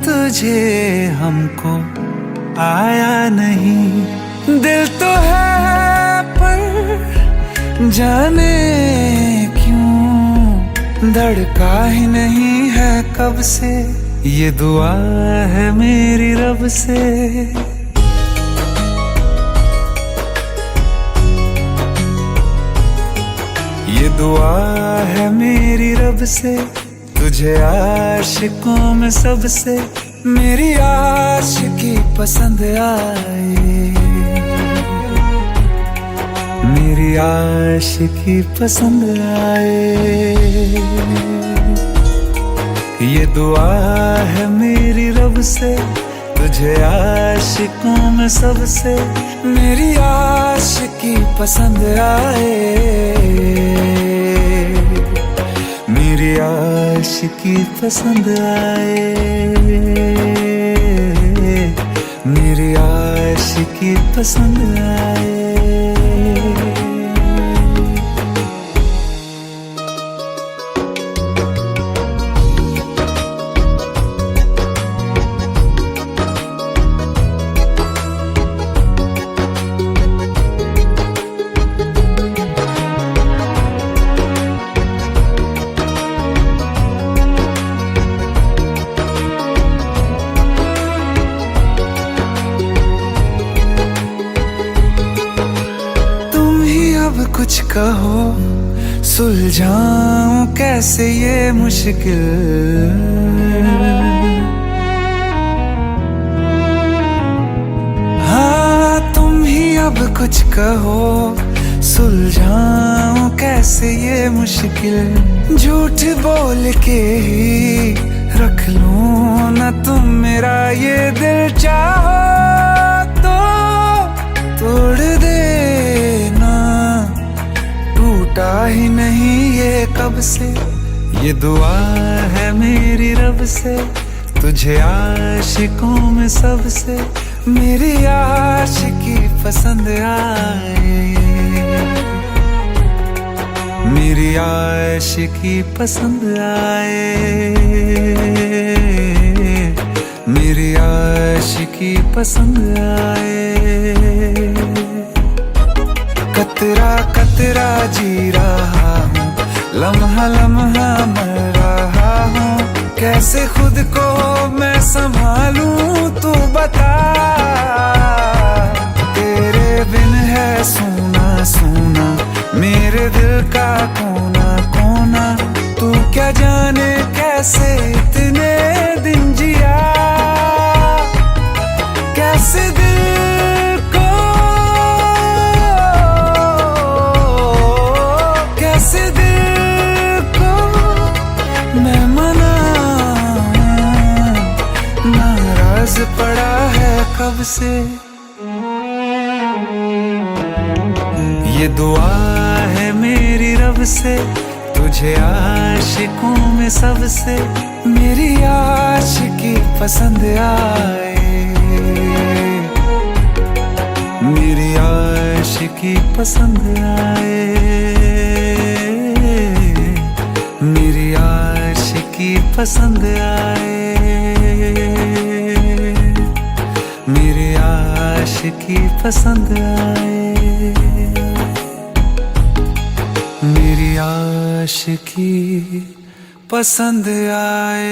[SPEAKER 3] तुझे हमको आया नहीं। दिल तो है पर जाने क्यों धड़का ही नहीं है कब से, ये दुआ है मेरी रब से।
[SPEAKER 1] ये दुआ है मेरी रब से, तुझे आशिकों में सबसे मेरी आशिकी पसंद आए, मेरी आशिकी पसंद आए। ये दुआ है मेरी रब से, तुझे आशिकों में सबसे मेरी आशिकी पसंद आए, मेरी आशिकी पसंद आए, मेरी आशिकी पसंद आए। कुछ कहो सुलझाऊं कैसे ये मुश्किल, हाँ तुम ही अब कुछ कहो सुलझाऊं कैसे ये मुश्किल। झूठ बोल के ही रख लूं ना तुम मेरा ये दिल, चाहो तो तोड़ देना, टूटा ही नहीं ये कब से। ये दुआ है मेरी रब से, तुझे आशिकों में सबसे मेरी आशिकी पसंद आए, मेरी आशिकी पसंद आए, मेरी आशिकी पसंद आए। कतरा कतरा जी रहा हूँ, लम्हा लम्हा मर रहा हूँ, कैसे खुद को मैं संभालूं तू बता। तेरे बिन है सूना सूना मेरे दिल का कोना कोना, तू क्या जाने कैसे इतने दिन जिया, कैसे दिल को कैसे दिल को मैं मनाऊं, नाराज पड़ा है कब से। ये दुआ है मेरी रब से, तुझे आशिकों में सबसे मेरी आशिकी पसंद आए, मेरी आशिकी पसंद आए, मेरी आशिकी पसंद आए, मेरी आशिकी पसंद आए, मेरी आशिकी पसंद आए।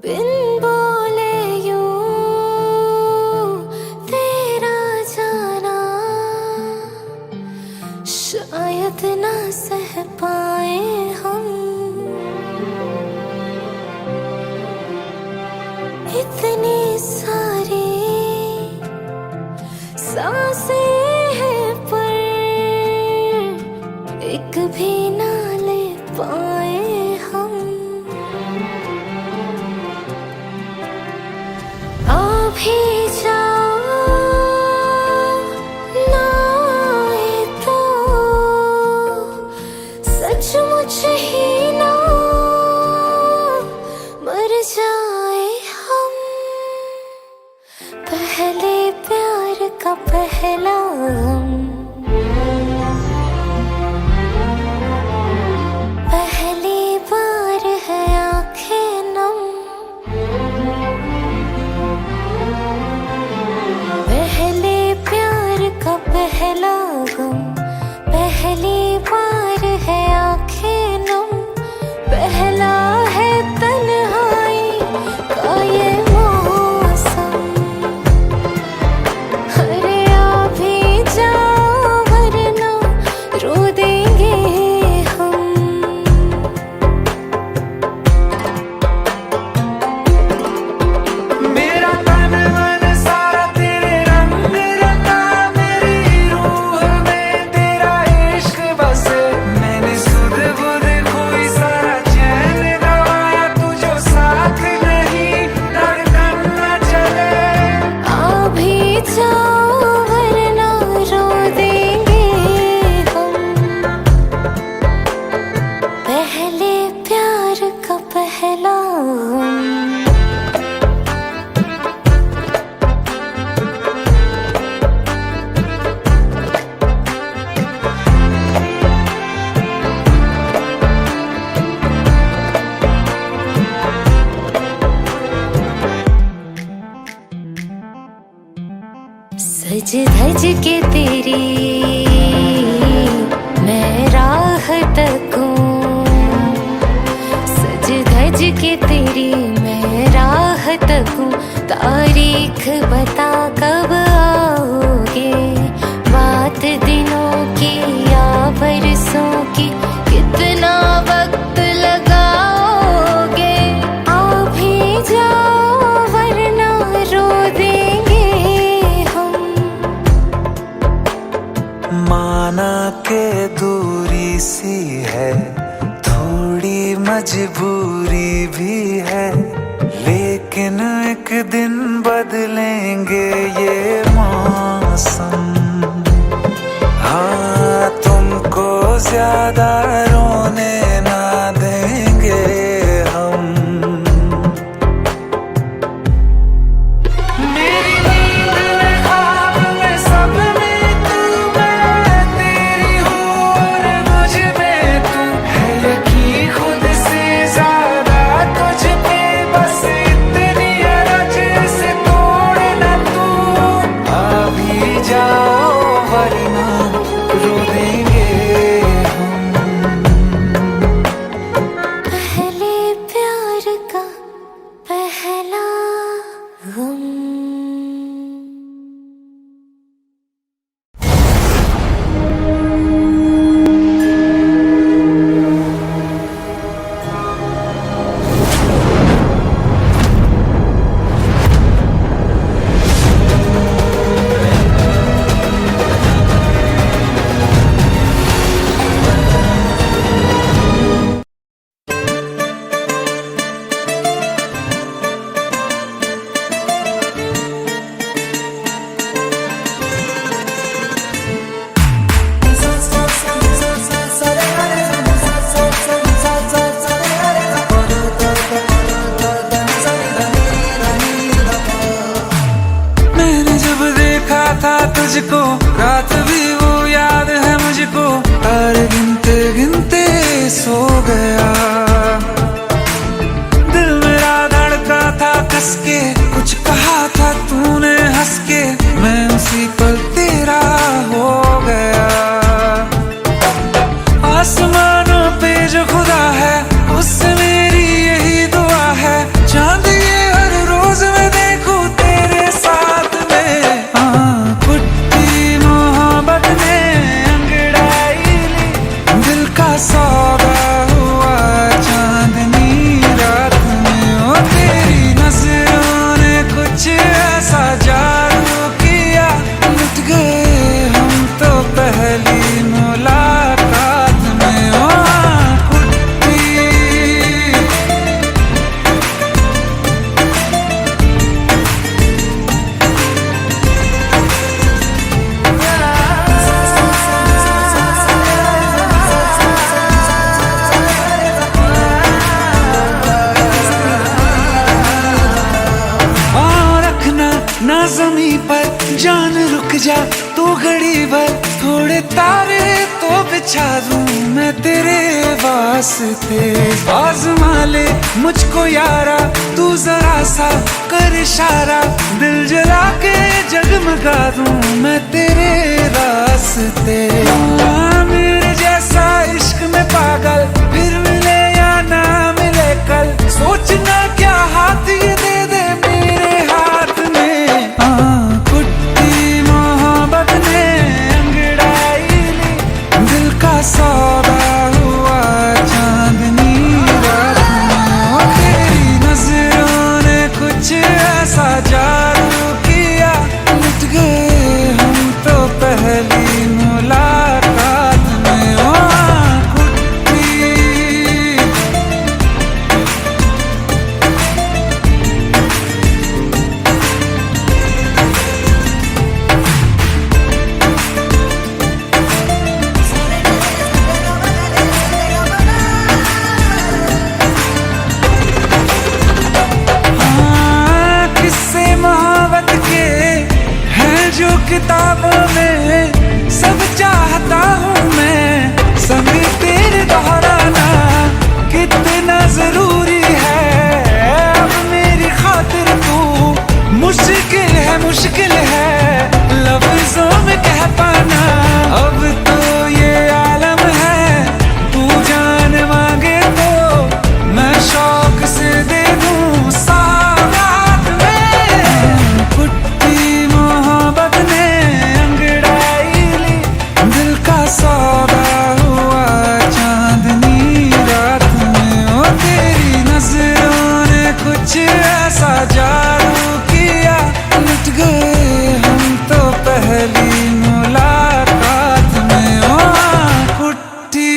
[SPEAKER 2] बिन बोले यूं तेरा जाना शायद ना सह पाए हम, इतनी सारी सांसें हैं पर एक भी ना ले पाए हम। भी जाओ ना आए तो सचमुच ही ना मर जाए हम। पहले प्यार का पहला गम, पहली बार है आंखें नम, पहले प्यार का पहला गम, पहली बार है आंखें नम, पहला है तन्हाई का ये मौसम। अरे आ भी जाओ वरना रो देंगे हम।
[SPEAKER 3] मेरा तन मन सारा तेरे रंग रंगा, मेरी रूह में तेरा इश्क बसे। मैंने सुध बुध खोई सारा चैन गवाया, तू जो साथ नहीं धड़कन न चले।
[SPEAKER 2] आ भी जाओ वरना रो देंगे हम। पहले प्यार का पहला गम। सज धज के तेरी मैं राह तकूं, सज धज के तेरी मैं राह तकूं। तारीख बता कब आओगे, बात दिनों की या बरसों की, कितना वक्त लगाओगे। आ भी जाओ वरना रो देंगे हम।
[SPEAKER 3] माना के दूरी सी है, थोड़ी मजबूरी भी है, लेकिन एक दिन बदलेंगे ये मौसम। हाँ, तुमको ज्यादा रोने ना देंगे हम। मेरी नींद में ख्वाब में सब में तू, मैं तेरी हूँ और मुझ में तू है। यकीन खुद से ज्यादा तुझ पे, बस इतनी अरज से तोड़ न तू। आ भी जाओ वरना रो देंगे हम।
[SPEAKER 2] पहले प्यार का पहला गम।
[SPEAKER 3] मैंने जब देखा था तुझको, रात भी वो याद है मुझको। तारे गिनते गिनते सो गया, दिल मेरा धड़का था कस के। कुछ कहा था तूने हंस के, मैं उसी पल तेरा हो गया। आसमानों पे जो खुदा है, उससे मेरी यही दुआ है। चांद ये हर रोज मैं देखूं तेरे साथ में। पुट्टी मोहब्बत ने अंगड़ाई ली, दिल का सौदा हुआ चांदनी रात में। ओ तेरी नजरों ने कुछ ऐसा जादू ना जमी पर जान रुक जा तू घड़ी भर, थोड़े तारे तो बिछा दूं मैं तेरे वास्ते। आज़मा ले मुझको यारा तू जरा सा कर इशारा, दिल जला के जगमगा दूं मैं तेरे रास्ते। मेरे जैसा इश्क में पागल फिर मिले या ना मिले कल, सोचना क्या हाथ ये दे दे मेरे हाथ में। कुट्टी मोहब्बत ने अंगड़ाई ली, दिल का सौदा हुआ चांदनी रात में। तेरी नजरों ने कुछ ऐसा जादू किया, लुट गए हम तो पहली मुलाकात में। किताबों में सब चाहता हूँ मैं, संग तेरे दोहराना कितना जरूरी है। अब मेरी खातिर तू मुश्किल है लफ्जों में कह पाना। अब तो ये आलम है तू जान मांगे तो मैं शौक से दे दूँ सौगात में। कुट्टी मोहब्बत ने सौदा हुआ चांदनी रात में। ओ तेरी नजरों ने कुछ ऐसा जादू किया, लुट गए हम तो पहली मुलाकात में। ओ कुट्टी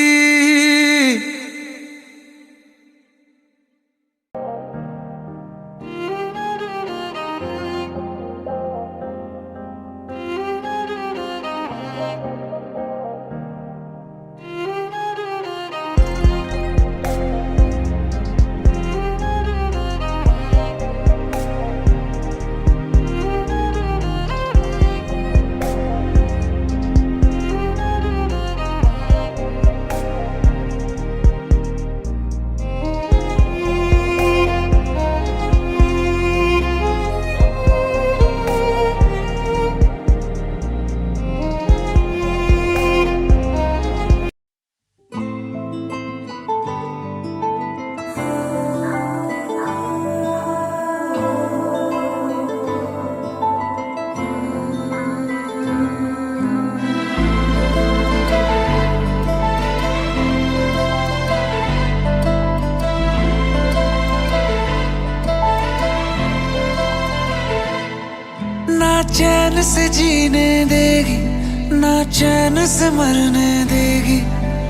[SPEAKER 3] चैन से जीने देगी ना चैन से मरने देगी,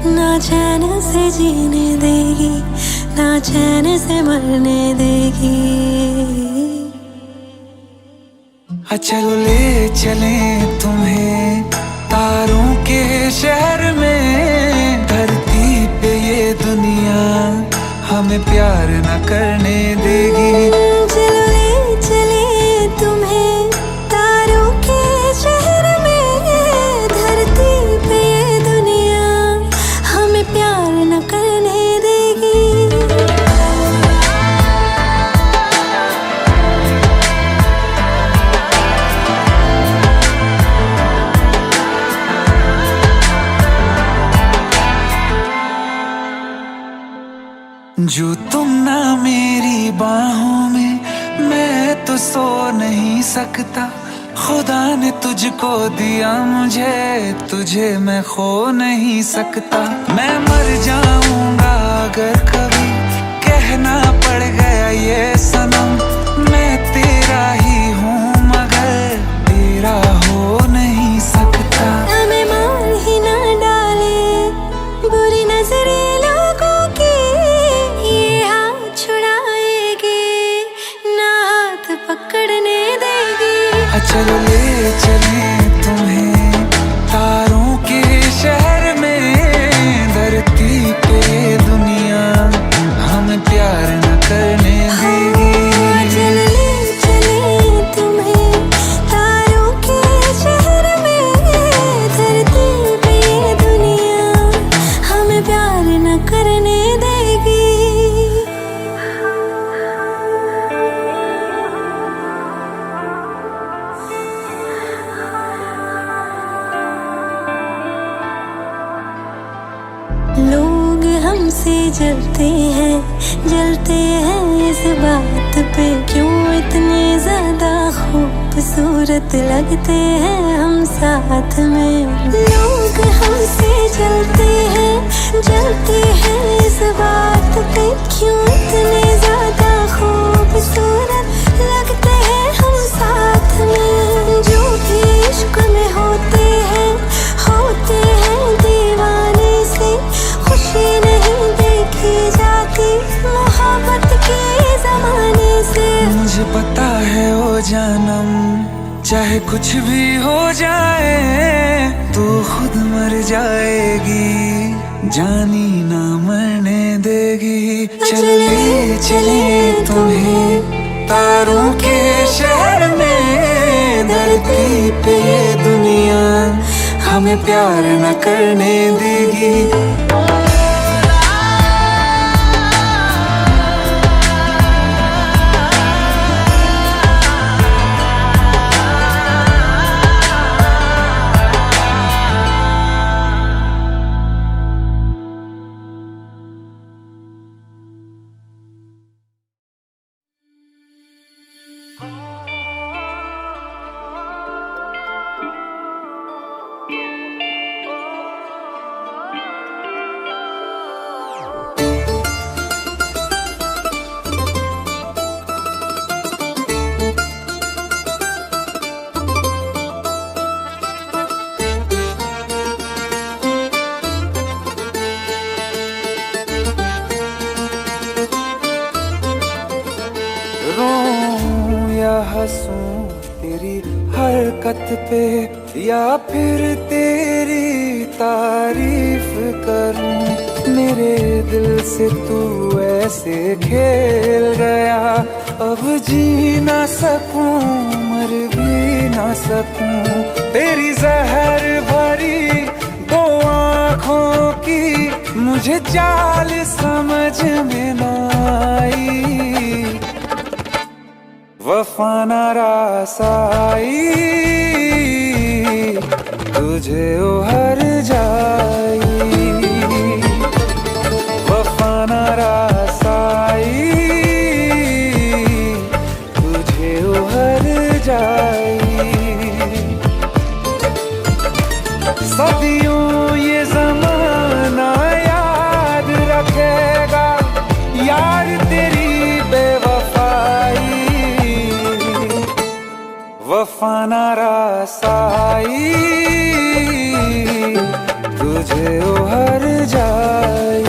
[SPEAKER 2] ना चैन से जीने देगी ना चैन से मरने देगी।
[SPEAKER 3] चलो ले चले तुम्हें तारों के शहर में, धरती पे ये दुनिया हमें प्यार न करने देगी।
[SPEAKER 2] चलो ले चले तुम्हें तारों के शहर में, धरती पे ये दुनिया हमें प्यार न करने देगी।
[SPEAKER 3] जो तुम ना मेरी बाहों में, मैं तो सो नहीं सकता। खुदा ने तुझको दिया मुझे, तुझे मैं खो नहीं सकता। मैं मर जाऊंगा अगर कभी कहना पड़ गया ये सनम, मैं तेरा ही हूँ मगर तेरा हो नहीं सकता।
[SPEAKER 2] हमें मार ही ना डाले बुरी नजरे लोगों की, ये हाथ छुड़ाएगी ना हाथ पकड़ने देगी।
[SPEAKER 3] चलो ले चले तुम्हें तारों के शहर में, धरती पे दुनिया हमें प्यार न करने देगी।
[SPEAKER 2] चलो ले चले तुम्हें जलते हैं इस बात पे क्यों इतने ज्यादा खूबसूरत लगते हैं हम साथ में। लोग हमसे जलते हैं इस बात पे क्यों इतने ज्यादा खूबसूरत लगते हैं हम साथ में। जो भी इश्क में होते हैं दीवाने से, खुशी नहीं देखी जाती मोहब्बत के ज़माने से।
[SPEAKER 1] मुझे पता है ओ जानम, चाहे कुछ भी हो जाए तू खुद मर जाएगी, जानी ना मरने देगी। चले तुम्हें तारों के शहर में, धरती पे ये दुनिया हमें प्यार न करने देगी। हंसूं तेरी हरकत पे या फिर तेरी तारीफ करूं, मेरे दिल से तू ऐसे खेल गया अब जी ना सकूं मर भी ना सकूं। तेरी जहर भरी दो आँखों की मुझे चाल समझ में ना आई, वफा न रासाई तुझे उहर जाई, वफा न रासाई तुझे उहर जाई। सदियों ये ज़माना याद रखेगा यार तेरी बेवफाई, वफा न रासाई तुझे उहर जाई,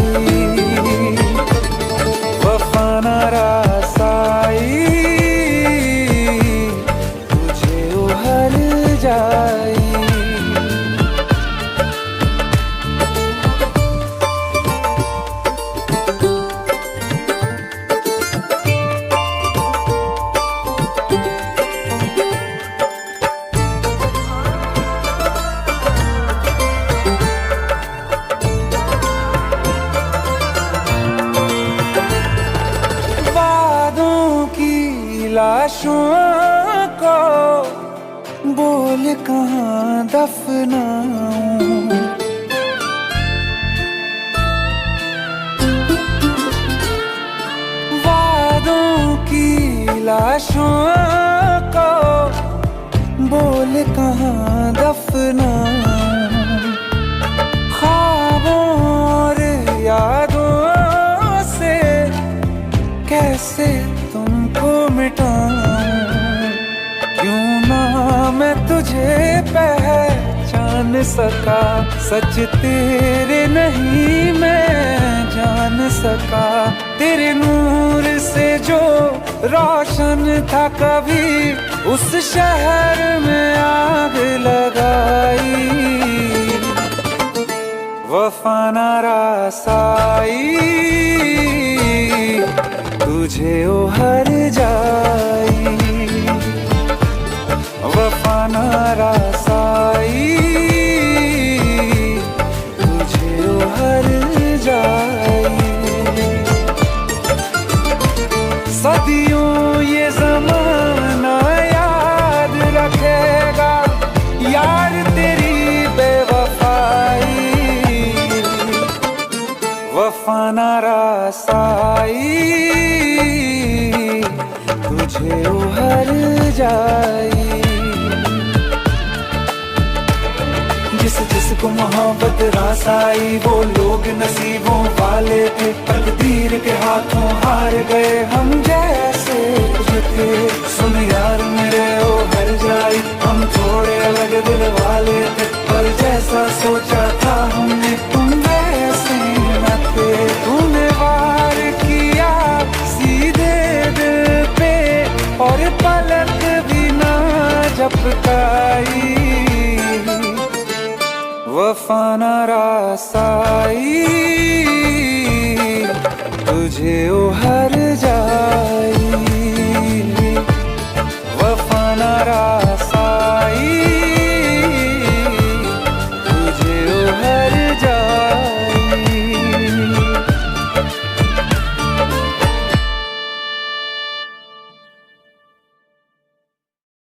[SPEAKER 1] वफा न रासाई तुझे उहर जाई। लाशों को बोल कहाँ दफनाऊं, वादों की लाशों को बोल कहाँ दफनाऊं, ख्वाबों और यादों से कैसे तुमको मिटाऊं, क्यों ना मैं तुझे पहचान सका, सच तेरे नहीं मैं जान सका। तेरे नूर से जो रोशन था कभी उस शहर में आग लगाई, वफा न रासाई तुझे उहर जाई, वफा न रासाई तुझे उहर जाई। सदियों ये ज़माना याद रखेगा यार तेरी बेवफाई, वफा न जाई। जिसको मोहब्बत रास आई वो लोग नसीबों वाले थे, तकदीर के हाथों हार गए हम जैसे थे। सुन यार मेरे ओ हर जाई, हम थोड़े अलग दिल वाले थे, पर जैसा सोचा था हमने तुम वैसे न थे। तूने वार किया सीधे दिल पे और पलक भी ना झपकाई, वफा न रासाई तुझे ओ हर जाई, वफा न रासाई।